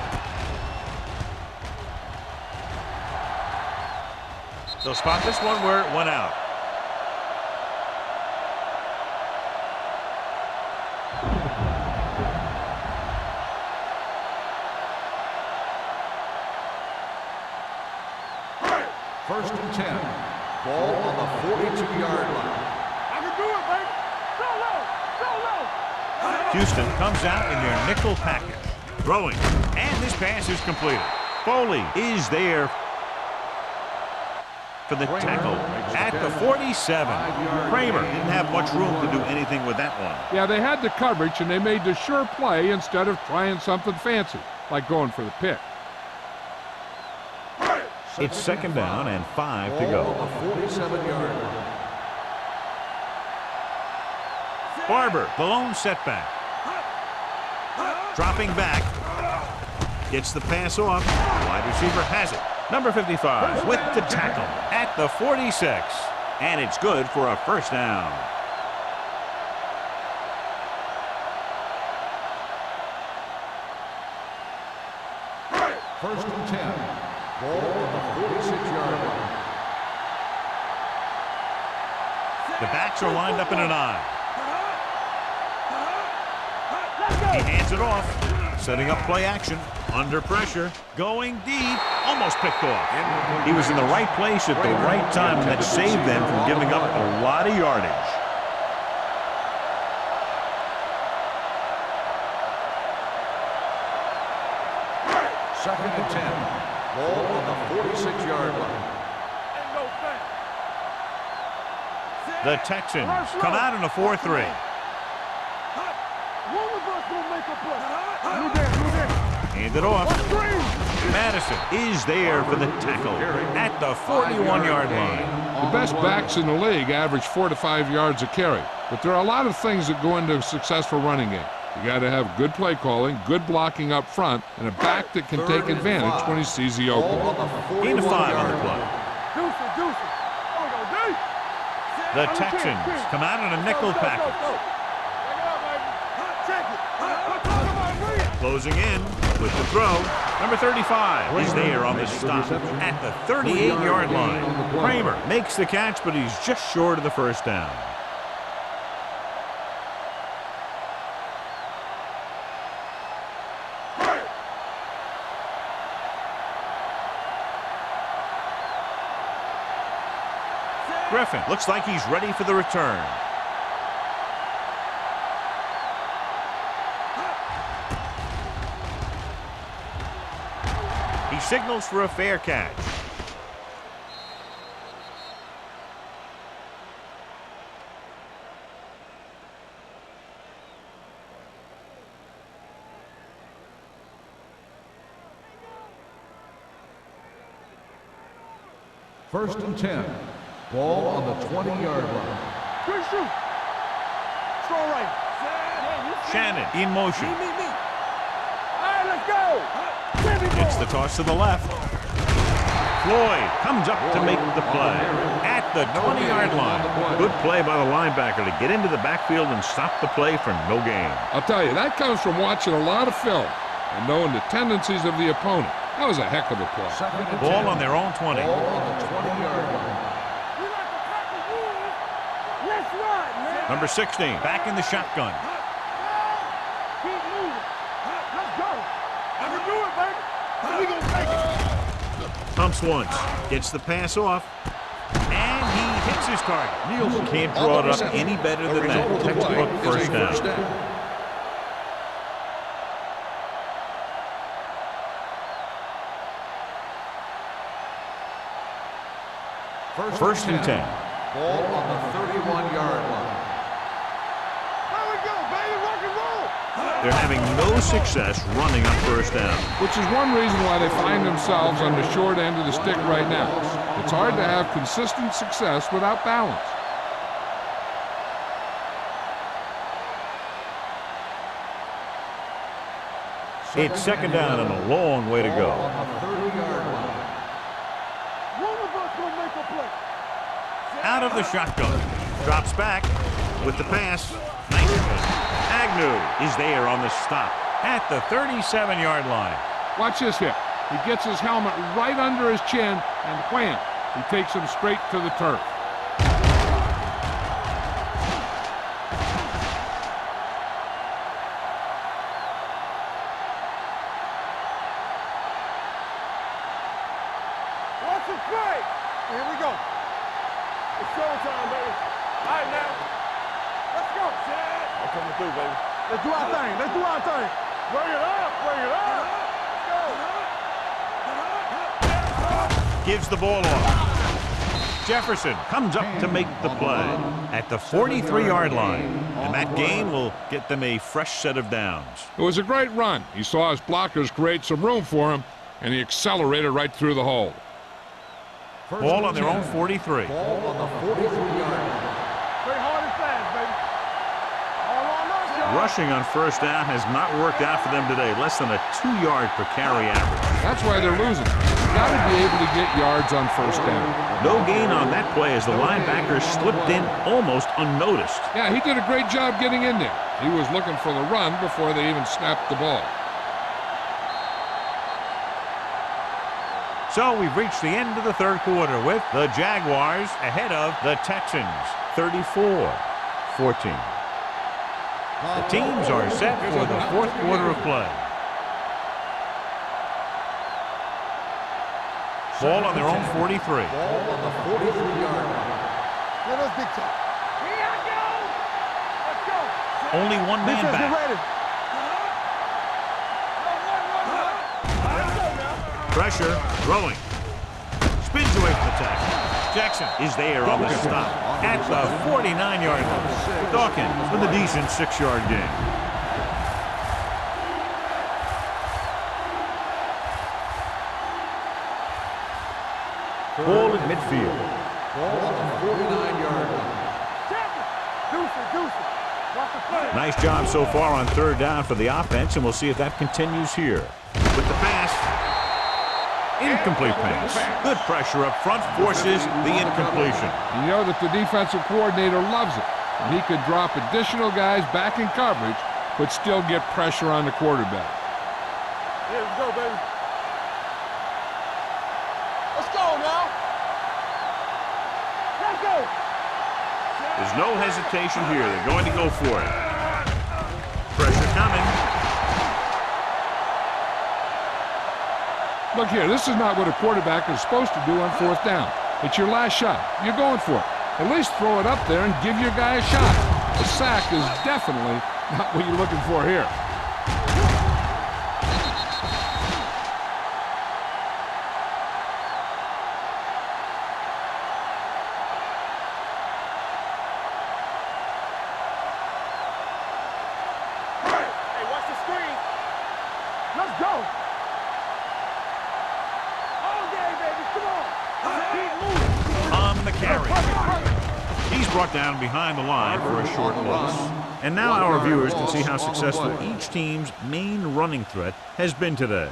They'll spot this one where it went out. First and 10. Ball on the 42-yard line. I can do it, baby. Go low. Houston comes out in their nickel package. Throwing, and this pass is completed. Foley is there for the tackle at the 47. Kramer didn't have much room to do anything with that one. Yeah, they had the coverage, and they made the sure play instead of trying something fancy, like going for the pick. It's 2nd down and 5 to go. Ball on the 47-yard line. Barber, the lone setback. Dropping back. Gets the pass off. Wide receiver has it. Number 55 with the tackle at the 46. And it's good for a 1st down. First and 10. Ball on the 46-yard line. The backs are lined up in an I. He hands it off. Setting up play action. Under pressure. Going deep. Almost picked off. He was in the right place at the right time, and that saved them from giving up a lot of yardage. Second and 10. Ball on the 46-yard line. The Texans come out in a 4-3. One of us will make a play. You there. Hand it off. Madison is there for the tackle at the 41-yard line. The best backs in the league average 4 to 5 yards a carry. But there are a lot of things that go into a successful running game. You got to have good play calling, good blocking up front, and a back that can take advantage when he sees the opening. Gain of 5 on the play. Deuce. Oh, go deep. The Texans come out in a nickel package. Closing in with the throw. Number 35 is there on the stop at the 38-yard line. Kramer makes the catch, but he's just short of the 1st down. Griffin looks like he's ready for the return. He signals for a fair catch. First and 10. Ball on the 20-yard line. Good shoot. Strong right. Shannon in motion. Me. All right, let's go. Gets the toss to the left. Floyd comes up to make the play at the 20-yard line. Good play by the linebacker to get into the backfield and stop the play for no gain. I'll tell you, that comes from watching a lot of film and knowing the tendencies of the opponent. That was a heck of a play. Second and Ball 10. on their own 20. Ball on the 20-yard line. We like to pack the rules. Let's run, man. Number 16 back in the shotgun. Jumps once, gets the pass off, and he hits his target. Nielsen can't draw it up any better than that. Textbook first down. First and 10. Ball on the 31-yard line. There we go, baby, rock and roll. They're having no success running on first down. Which is one reason why they find themselves on the short end of the stick right now. It's hard to have consistent success without balance. It's second down and a long way to go. On the 30-yard line. One of us gonna make a play. Out of the shotgun. Drops back with the pass. Nice one. Agnew is there on the stop at the 37-yard line. Watch this hit. He gets his helmet right under his chin, and wham, he takes him straight to the turf. Watch the play. Here we go. It's showtime, baby. All right, now. Let's go. I'm coming through, baby. Let's do our thing. Let's do our thing. Bring it up. Bring it up. Let's go. Gives the ball off. Jefferson comes up to make the play at the 43-yard line. And that gain will get them a fresh set of downs. It was a great run. He saw his blockers create some room for him, and he accelerated right through the hole. Ball on their own 43. Ball on the 43-yard line. Play hard and fast, baby. All on us, y'all. Rushing on first down has not worked out for them today. Less than a 2-yard per carry average. That's why they're losing. You've got to be able to get yards on first down. No gain on that play as the linebacker slipped in almost unnoticed. Yeah, he did a great job getting in there. He was looking for the run before they even snapped the ball. So we've reached the end of the third quarter with the Jaguars ahead of the Texans, 34-14. The teams are set for the fourth quarter of play. Ball on their own 43. Ball on the 43-yard line. Let us big time. Here I go. Let's go. Only one man Defense, get back. ready. Pressure, throwing. Spins away from the tackle. Jackson is there on the stop at the 49-yard line. Dawkins with a decent 6-yard gain. Ball at midfield. Ball on the 49-yard line. Deuce it. Watch the play. Nice job so far on third down for the offense, and we'll see if that continues here. With the pass. Incomplete pass. Good pressure up front forces the incompletion. You know that the defensive coordinator loves it. And he could drop additional guys back in coverage, but still get pressure on the quarterback. Here we go, baby. Let's go now. Let's go. There's no hesitation here. They're going to go for it. Pressure coming. Look here, this is not what a quarterback is supposed to do on fourth down. It's your last shot. You're going for it. At least throw it up there and give your guy a shot. A sack is definitely not what you're looking for here. Hey, watch the screen. Let's go. On the carry. He's brought down behind the line for a short loss. And now our viewers can see how successful each team's main running threat has been today.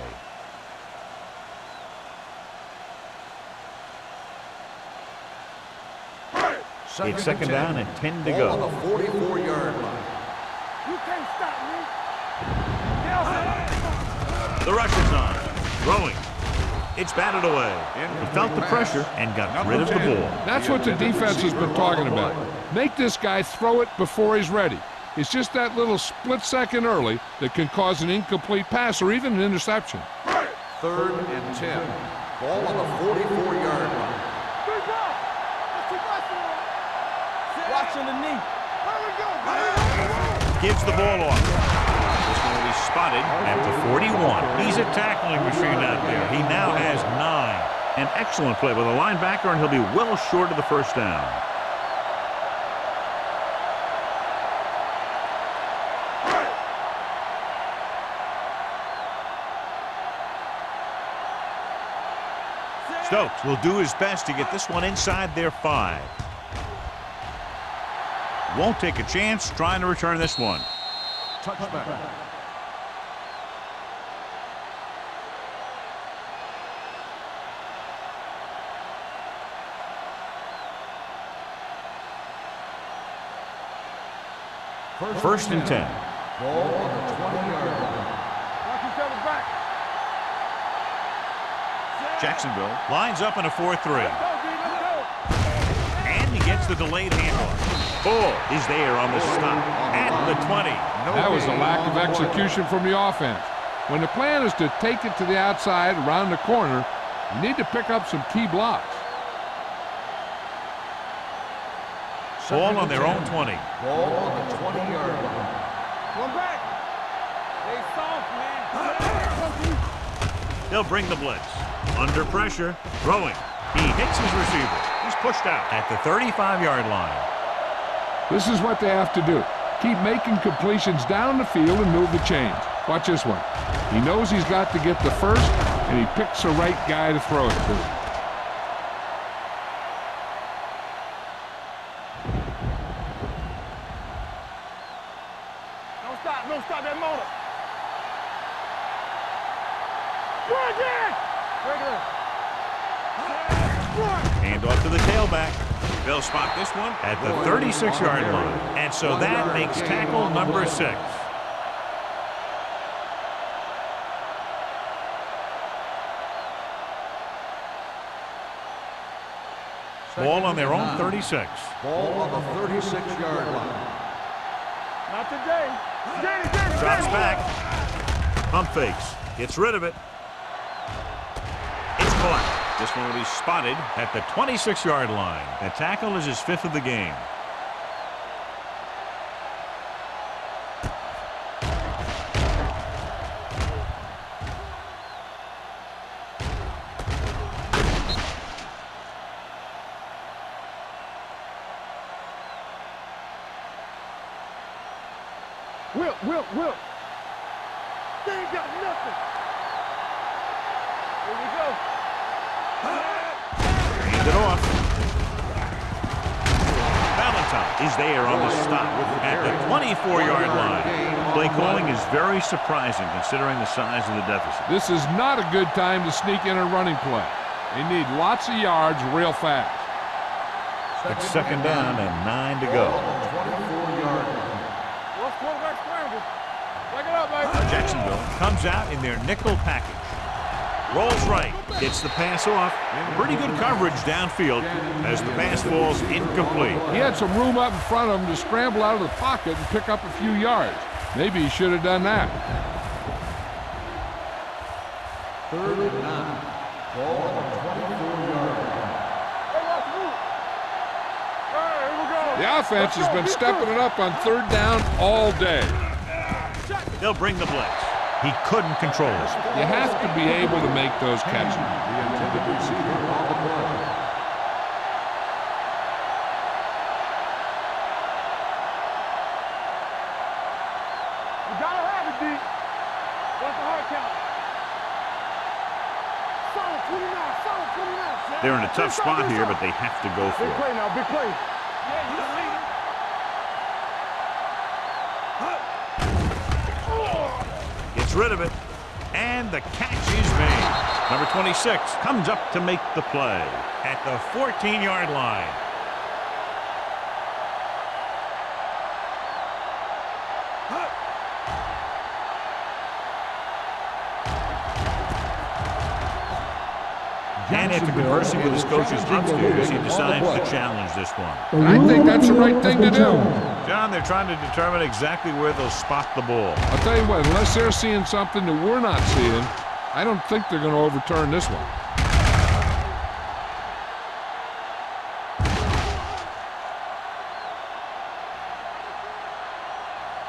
It's second down and 10 to Ball on go. the 44-yard line. You can't stop me. The rush is on. Throwing. It's batted away. He felt the pressure and got rid of the ball. That's what the defense has been talking about. Make this guy throw it before he's ready. It's just that little split second early that can cause an incomplete pass or even an interception. 3rd and 10. Ball on the 44-yard line. Big ball. That's too much for him. Watch underneath. There we go. Gives the ball off. This one will be spotted at the 41. He's a tackling machine out there. He now has 9. An excellent play by the linebacker, and he'll be well short of the first down. Stokes will do his best to get this one inside their 5. Won't take a chance trying to return this one. Touchback. First and 10. Ball on the 20-yard line. Watch each other back. Jacksonville lines up in a 4-3. Let's go, And he gets the delayed handoff. Ball is there on the stop at the 20. That was a lack of execution from the offense. When the plan is to take it to the outside around the corner, you need to pick up some key blocks. Ball on their own 20. Ball on the 20-yard line. One back. They soft, man. They'll bring the blitz. Under pressure, throwing. He hits his receiver. He's pushed out at the 35-yard line. This is what they have to do. Keep making completions down the field and move the chains. Watch this one. He knows he's got to get the first, and he picks the right guy to throw it to. Don't stop that motor. Run again. Hand off to the tailback. They'll spot this one at the 36-yard line. And so that makes tackle number 6. Ball on their own 36. Ball on the 36-yard line. Not today. Drops back. Pump fakes. Gets rid of it. It's caught. This one will be spotted at the 26-yard line. The tackle is his 5th of the game. Whip. They ain't got nothing. Here we go. Hand it off. Valentine is there on the stop at the 24-yard line. Play calling is very surprising considering the size of the deficit. This is not a good time to sneak in a running play. They need lots of yards real fast. It's second down and 9 to go. 24-yard line. What's quarterback scramble? Back it up, baby. Jacksonville comes out in their nickel package. Rolls right, gets the pass off. Pretty good coverage downfield as the pass falls incomplete. He had some room up in front of him to scramble out of the pocket and pick up a few yards. Maybe he should have done that. 3rd and 9. Ball on the 24-yard line. Hey, watch the move. All right, here we go. The offense has been stepping it up on 3rd down all day. They'll bring the blitz. He couldn't control it. You have to be able to make those catches. The intended receiver on the play. You gotta have it, D. What's the hard count? Solid 29. They're in a tough spot here, but they have to go for Big it. play now, big play. Yeah, you see it. Gets rid of it, and the catch is made. Number 26 comes up to make the play at the 14-yard line. And after conversing with his coaches upstairs, he decides to challenge this one. And I think that's the right thing to do. John, they're trying to determine exactly where they'll spot the ball. I'll tell you what, unless they're seeing something that we're not seeing, I don't think they're going to overturn this one.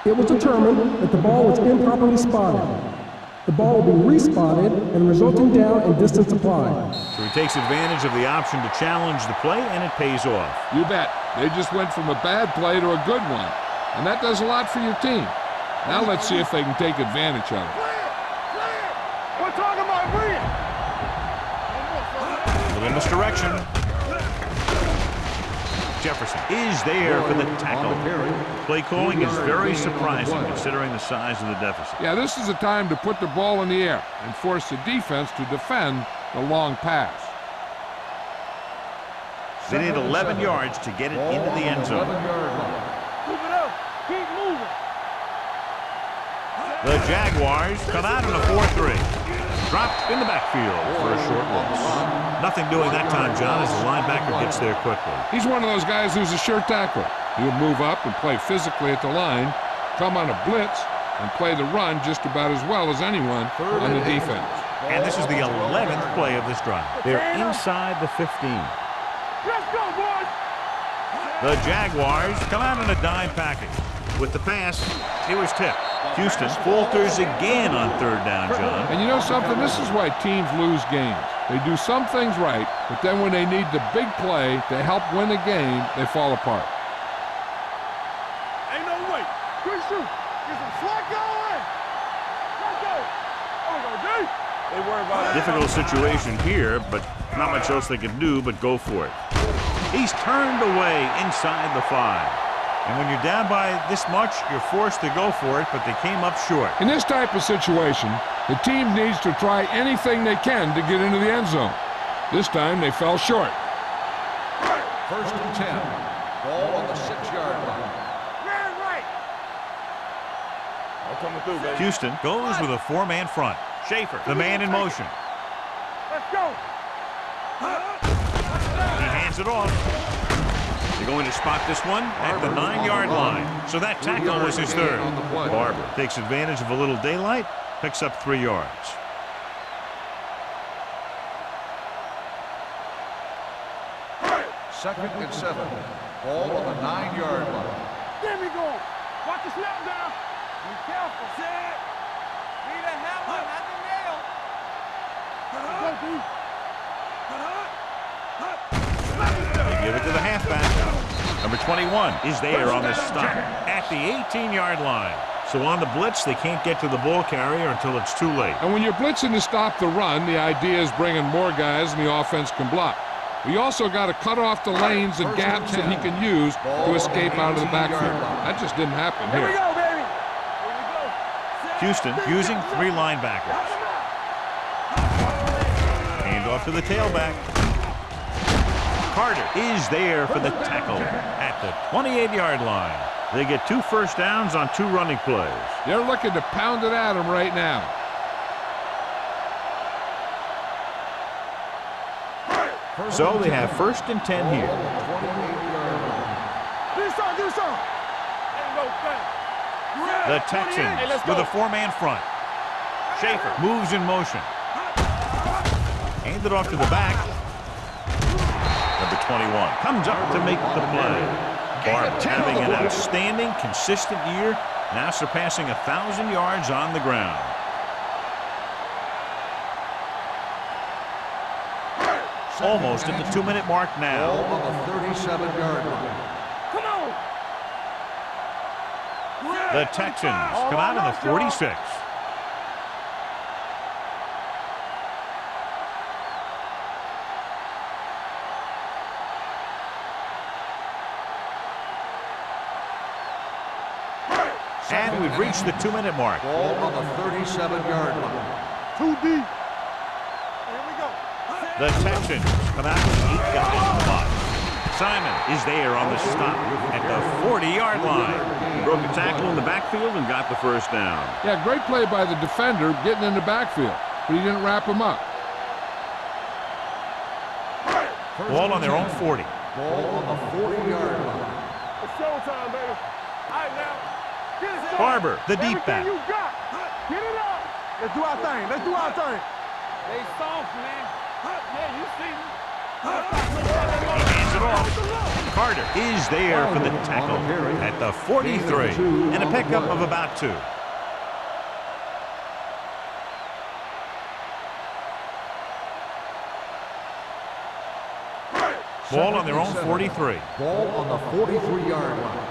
It was determined that the ball was improperly spotted. The ball will be respotted and resulting down and distance applied. So he takes advantage of the option to challenge the play, and it pays off. You bet. They just went from a bad play to a good one. And that does a lot for your team. Now let's see if they can take advantage of it. We're talking about brilliant. A little misdirection. Jefferson is there for the tackle. Play calling is very surprising considering the size of the deficit. Yeah, this is a time to put the ball in the air and force the defense to defend the long pass. They need 11 yards to get it into the end zone. Keep it up. Keep moving. The Jaguars come out in a 4-3. Dropped in the backfield for a short loss. Nothing doing that time, John, as the linebacker gets there quickly. He's one of those guys who's a sure tackler. He'll move up and play physically at the line, come on a blitz, and play the run just about as well as anyone on the defense. And this is the 11th play of this drive. They're inside the 15. Let's go, boys. The Jaguars come out in a dime package. With the pass, it was tipped. Houston falters again on third down, John. And you know something? This is why teams lose games. They do some things right, but then when they need the big play to help win the game, they fall apart. Ain't no way. Good shoot. Get some slack going. Let's go. Oh, no, D. They worry about it. Difficult situation here, but not much else they can do but go for it. He's turned away inside the 5. And when you're down by this much, you're forced to go for it, but they came up short. In this type of situation, the team needs to try anything they can to get into the end zone. This time, they fell short. First and 10. Ball on the 6-yard line. Man, right. I'm coming through, baby. Houston goes with a 4-man front. Schaefer, the man in motion. Let's go. He hands it off. They're going to spot this one at the 9-yard line. So that tackle was his third. Barber takes advantage of a little daylight, picks up 3 yards. Second and 7. Ball on the 9-yard line. There we go. Watch the snap down. Be careful. Set. Need a hammer, not the nail. They give it to the halfback. Number 21 is there on the stop at the 18-yard line. So on the blitz, they can't get to the ball carrier until it's too late. And when you're blitzing to stop the run, the idea is bringing more guys than the offense can block. We also got to cut off the lanes and gaps that he can use to escape out of the backfield. That just didn't happen Here we here. go, baby. Here we go. Houston using 3 linebackers. Hand off to the tailback. Carter is there for the tackle at the 28-yard line. They get 2 first downs on 2 running plays. They're looking to pound it at him right now. So they have first and 10 here. Do something. Ain't no thing. The Texans with a 4-man front. Schaefer moves in motion. Hand it off to the back. Number 21 comes up to make the play. Barber having an outstanding, consistent year, now surpassing 1,000 yards on the ground. Almost at the 2-minute mark now. Ball on the 37-yard line. Come on. The Texans come out in the 46. And we've reached the 2-minute mark. Ball on the 37-yard line. Too deep. Here we go. The Texans come out with 8 guys in the box. Simon is there on the stop at the 40-yard line. He broke a tackle in the backfield and got the first down. Yeah, great play by the defender getting in the backfield, but he didn't wrap him up. Ball on their own 40. Ball on the 40-yard line. It's showtime, baby. All right, now. Get it started. Barber, the deep back. Everything you got. Get it up. Let's do our thing. They soft, man. Yeah, you see me. He hands it off. Carter is there for the tackle at the 43, and a pickup of about 2. Ball on their own 43. Ball on the 43-yard line.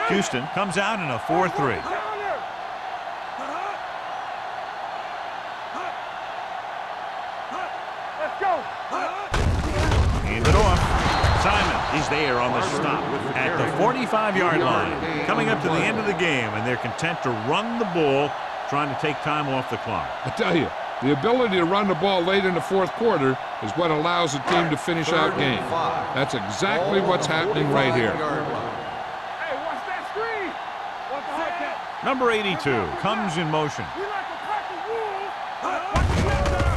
Houston comes out in a 4-3. Let's go. Hand it off. Simon is there on the stop at the 45-yard line. Coming up to the end of the game, and they're content to run the ball, trying to take time off the clock. I tell you, the ability to run the ball late in the fourth quarter is what allows the team to finish out games. That's exactly what's happening right here. Hey, watch that screen. What the heck? Number 82 comes in motion. We like to crack the rules.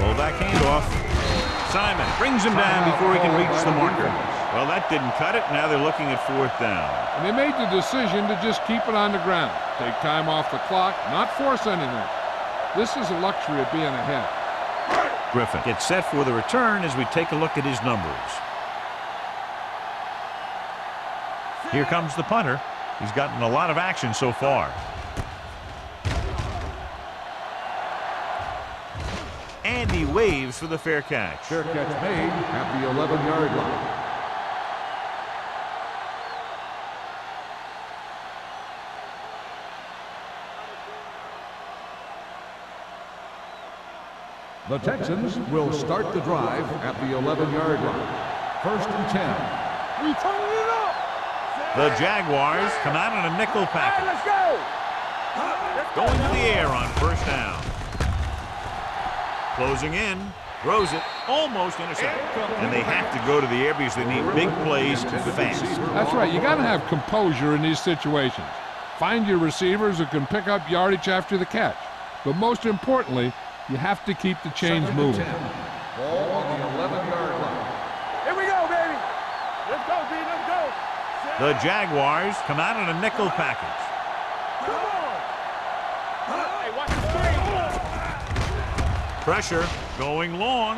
Full back handoff. Simon brings him down before he can reach the marker. Well, that didn't cut it. Now they're looking at 4th down. And they made the decision to just keep it on the ground. Take time off the clock, not force anything. This is a luxury of being ahead. Griffin gets set for the return as we take a look at his numbers. Here comes the punter. He's gotten a lot of action so far. And he waves for the fair catch. Fair catch made at the 11-yard line. The Texans will start the drive at the 11-yard line. 1st and 10. We turning it up. The Jaguars come out in a nickel package. Let's go. Going to the air on 1st down. Closing in. Throws it. Almost intercepted. And they have to go to the air because they need big plays fast. That's right. You got to have composure in these situations. Find your receivers who can pick up yardage after the catch. But most importantly, you have to keep the chains moving. Ball on the 11-yard line. Here we go, baby. Let's go, D. Let's go. The Jaguars come out in a nickel package. Come on. Hey, watch the screen. Pressure going long.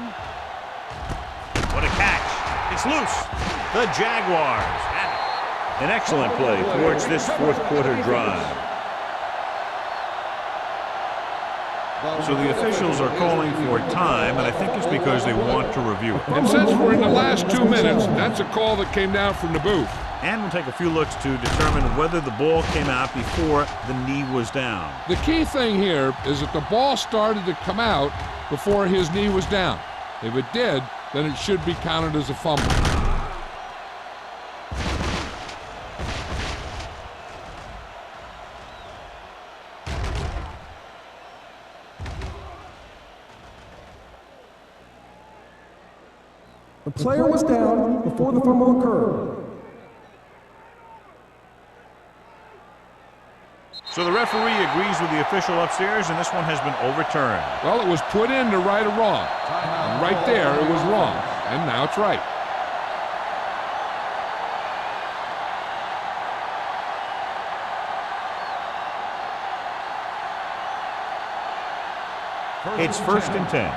What a catch. It's loose. The Jaguars have it. An excellent play towards this 4th quarter drive. So the officials are calling for time, and I think it's because they want to review it. And since we're in the last 2 minutes, that's a call that came down from the booth. And we'll take a few looks to determine whether the ball came out before the knee was down. The key thing here is that the ball started to come out before his knee was down. If it did, then it should be counted as a fumble. The player was down before the fumble occurred. So the referee agrees with the official upstairs, and this one has been overturned. Well, it was put in to right a wrong. And right there, it was wrong. And now it's right. It's 1st and 10.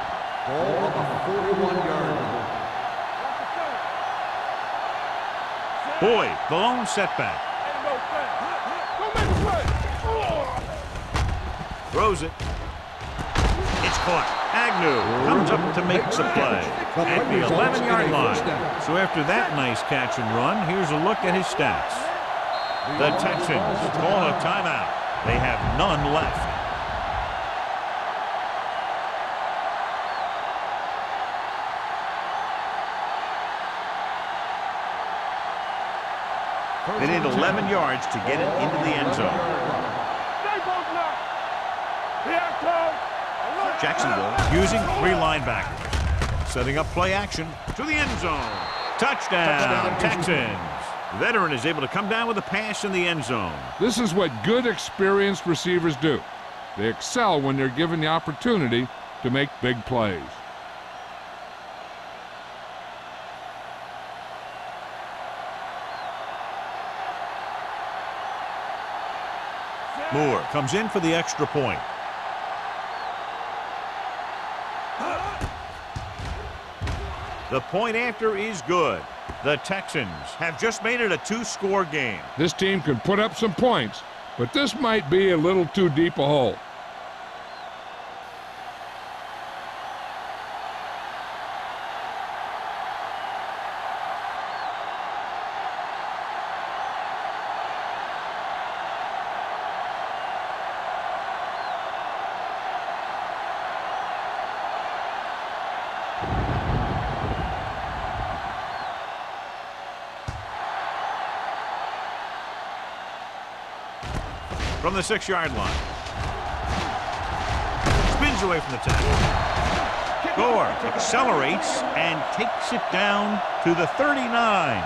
Ball on the 41-yard line. Boyd, the lone setback. Throws it. It's caught. Agnew comes up to make the play at the 11-yard line. So after that nice catch and run, here's a look at his stats. The Texans call a timeout. They have none left. They need 11 yards to get it into the end zone. Jacksonville using 3 linebackers. Setting up play action to the end zone. Touchdown, Texans. Veteran is able to come down with a pass in the end zone. This is what good, experienced receivers do. They excel when they're given the opportunity to make big plays. Moore comes in for the extra point. The point after is good. The Texans have just made it a 2-score game. This team can put up some points, but this might be a little too deep a hole. From the 6-yard line. Spins away from the tackle. Gore accelerates and takes it down to the 39.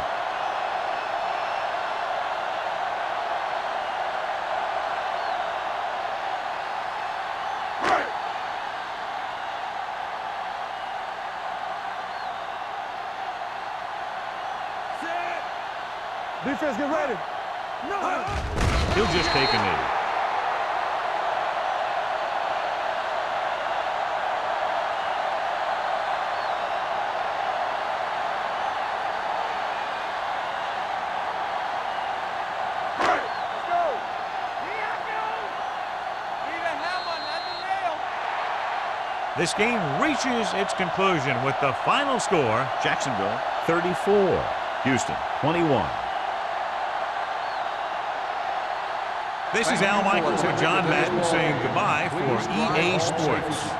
Defense, get ready. He'll just take a knee. This game reaches its conclusion with the final score, Jacksonville 34, Houston 21. This is Al Michaels and John Madden saying goodbye for EA Sports.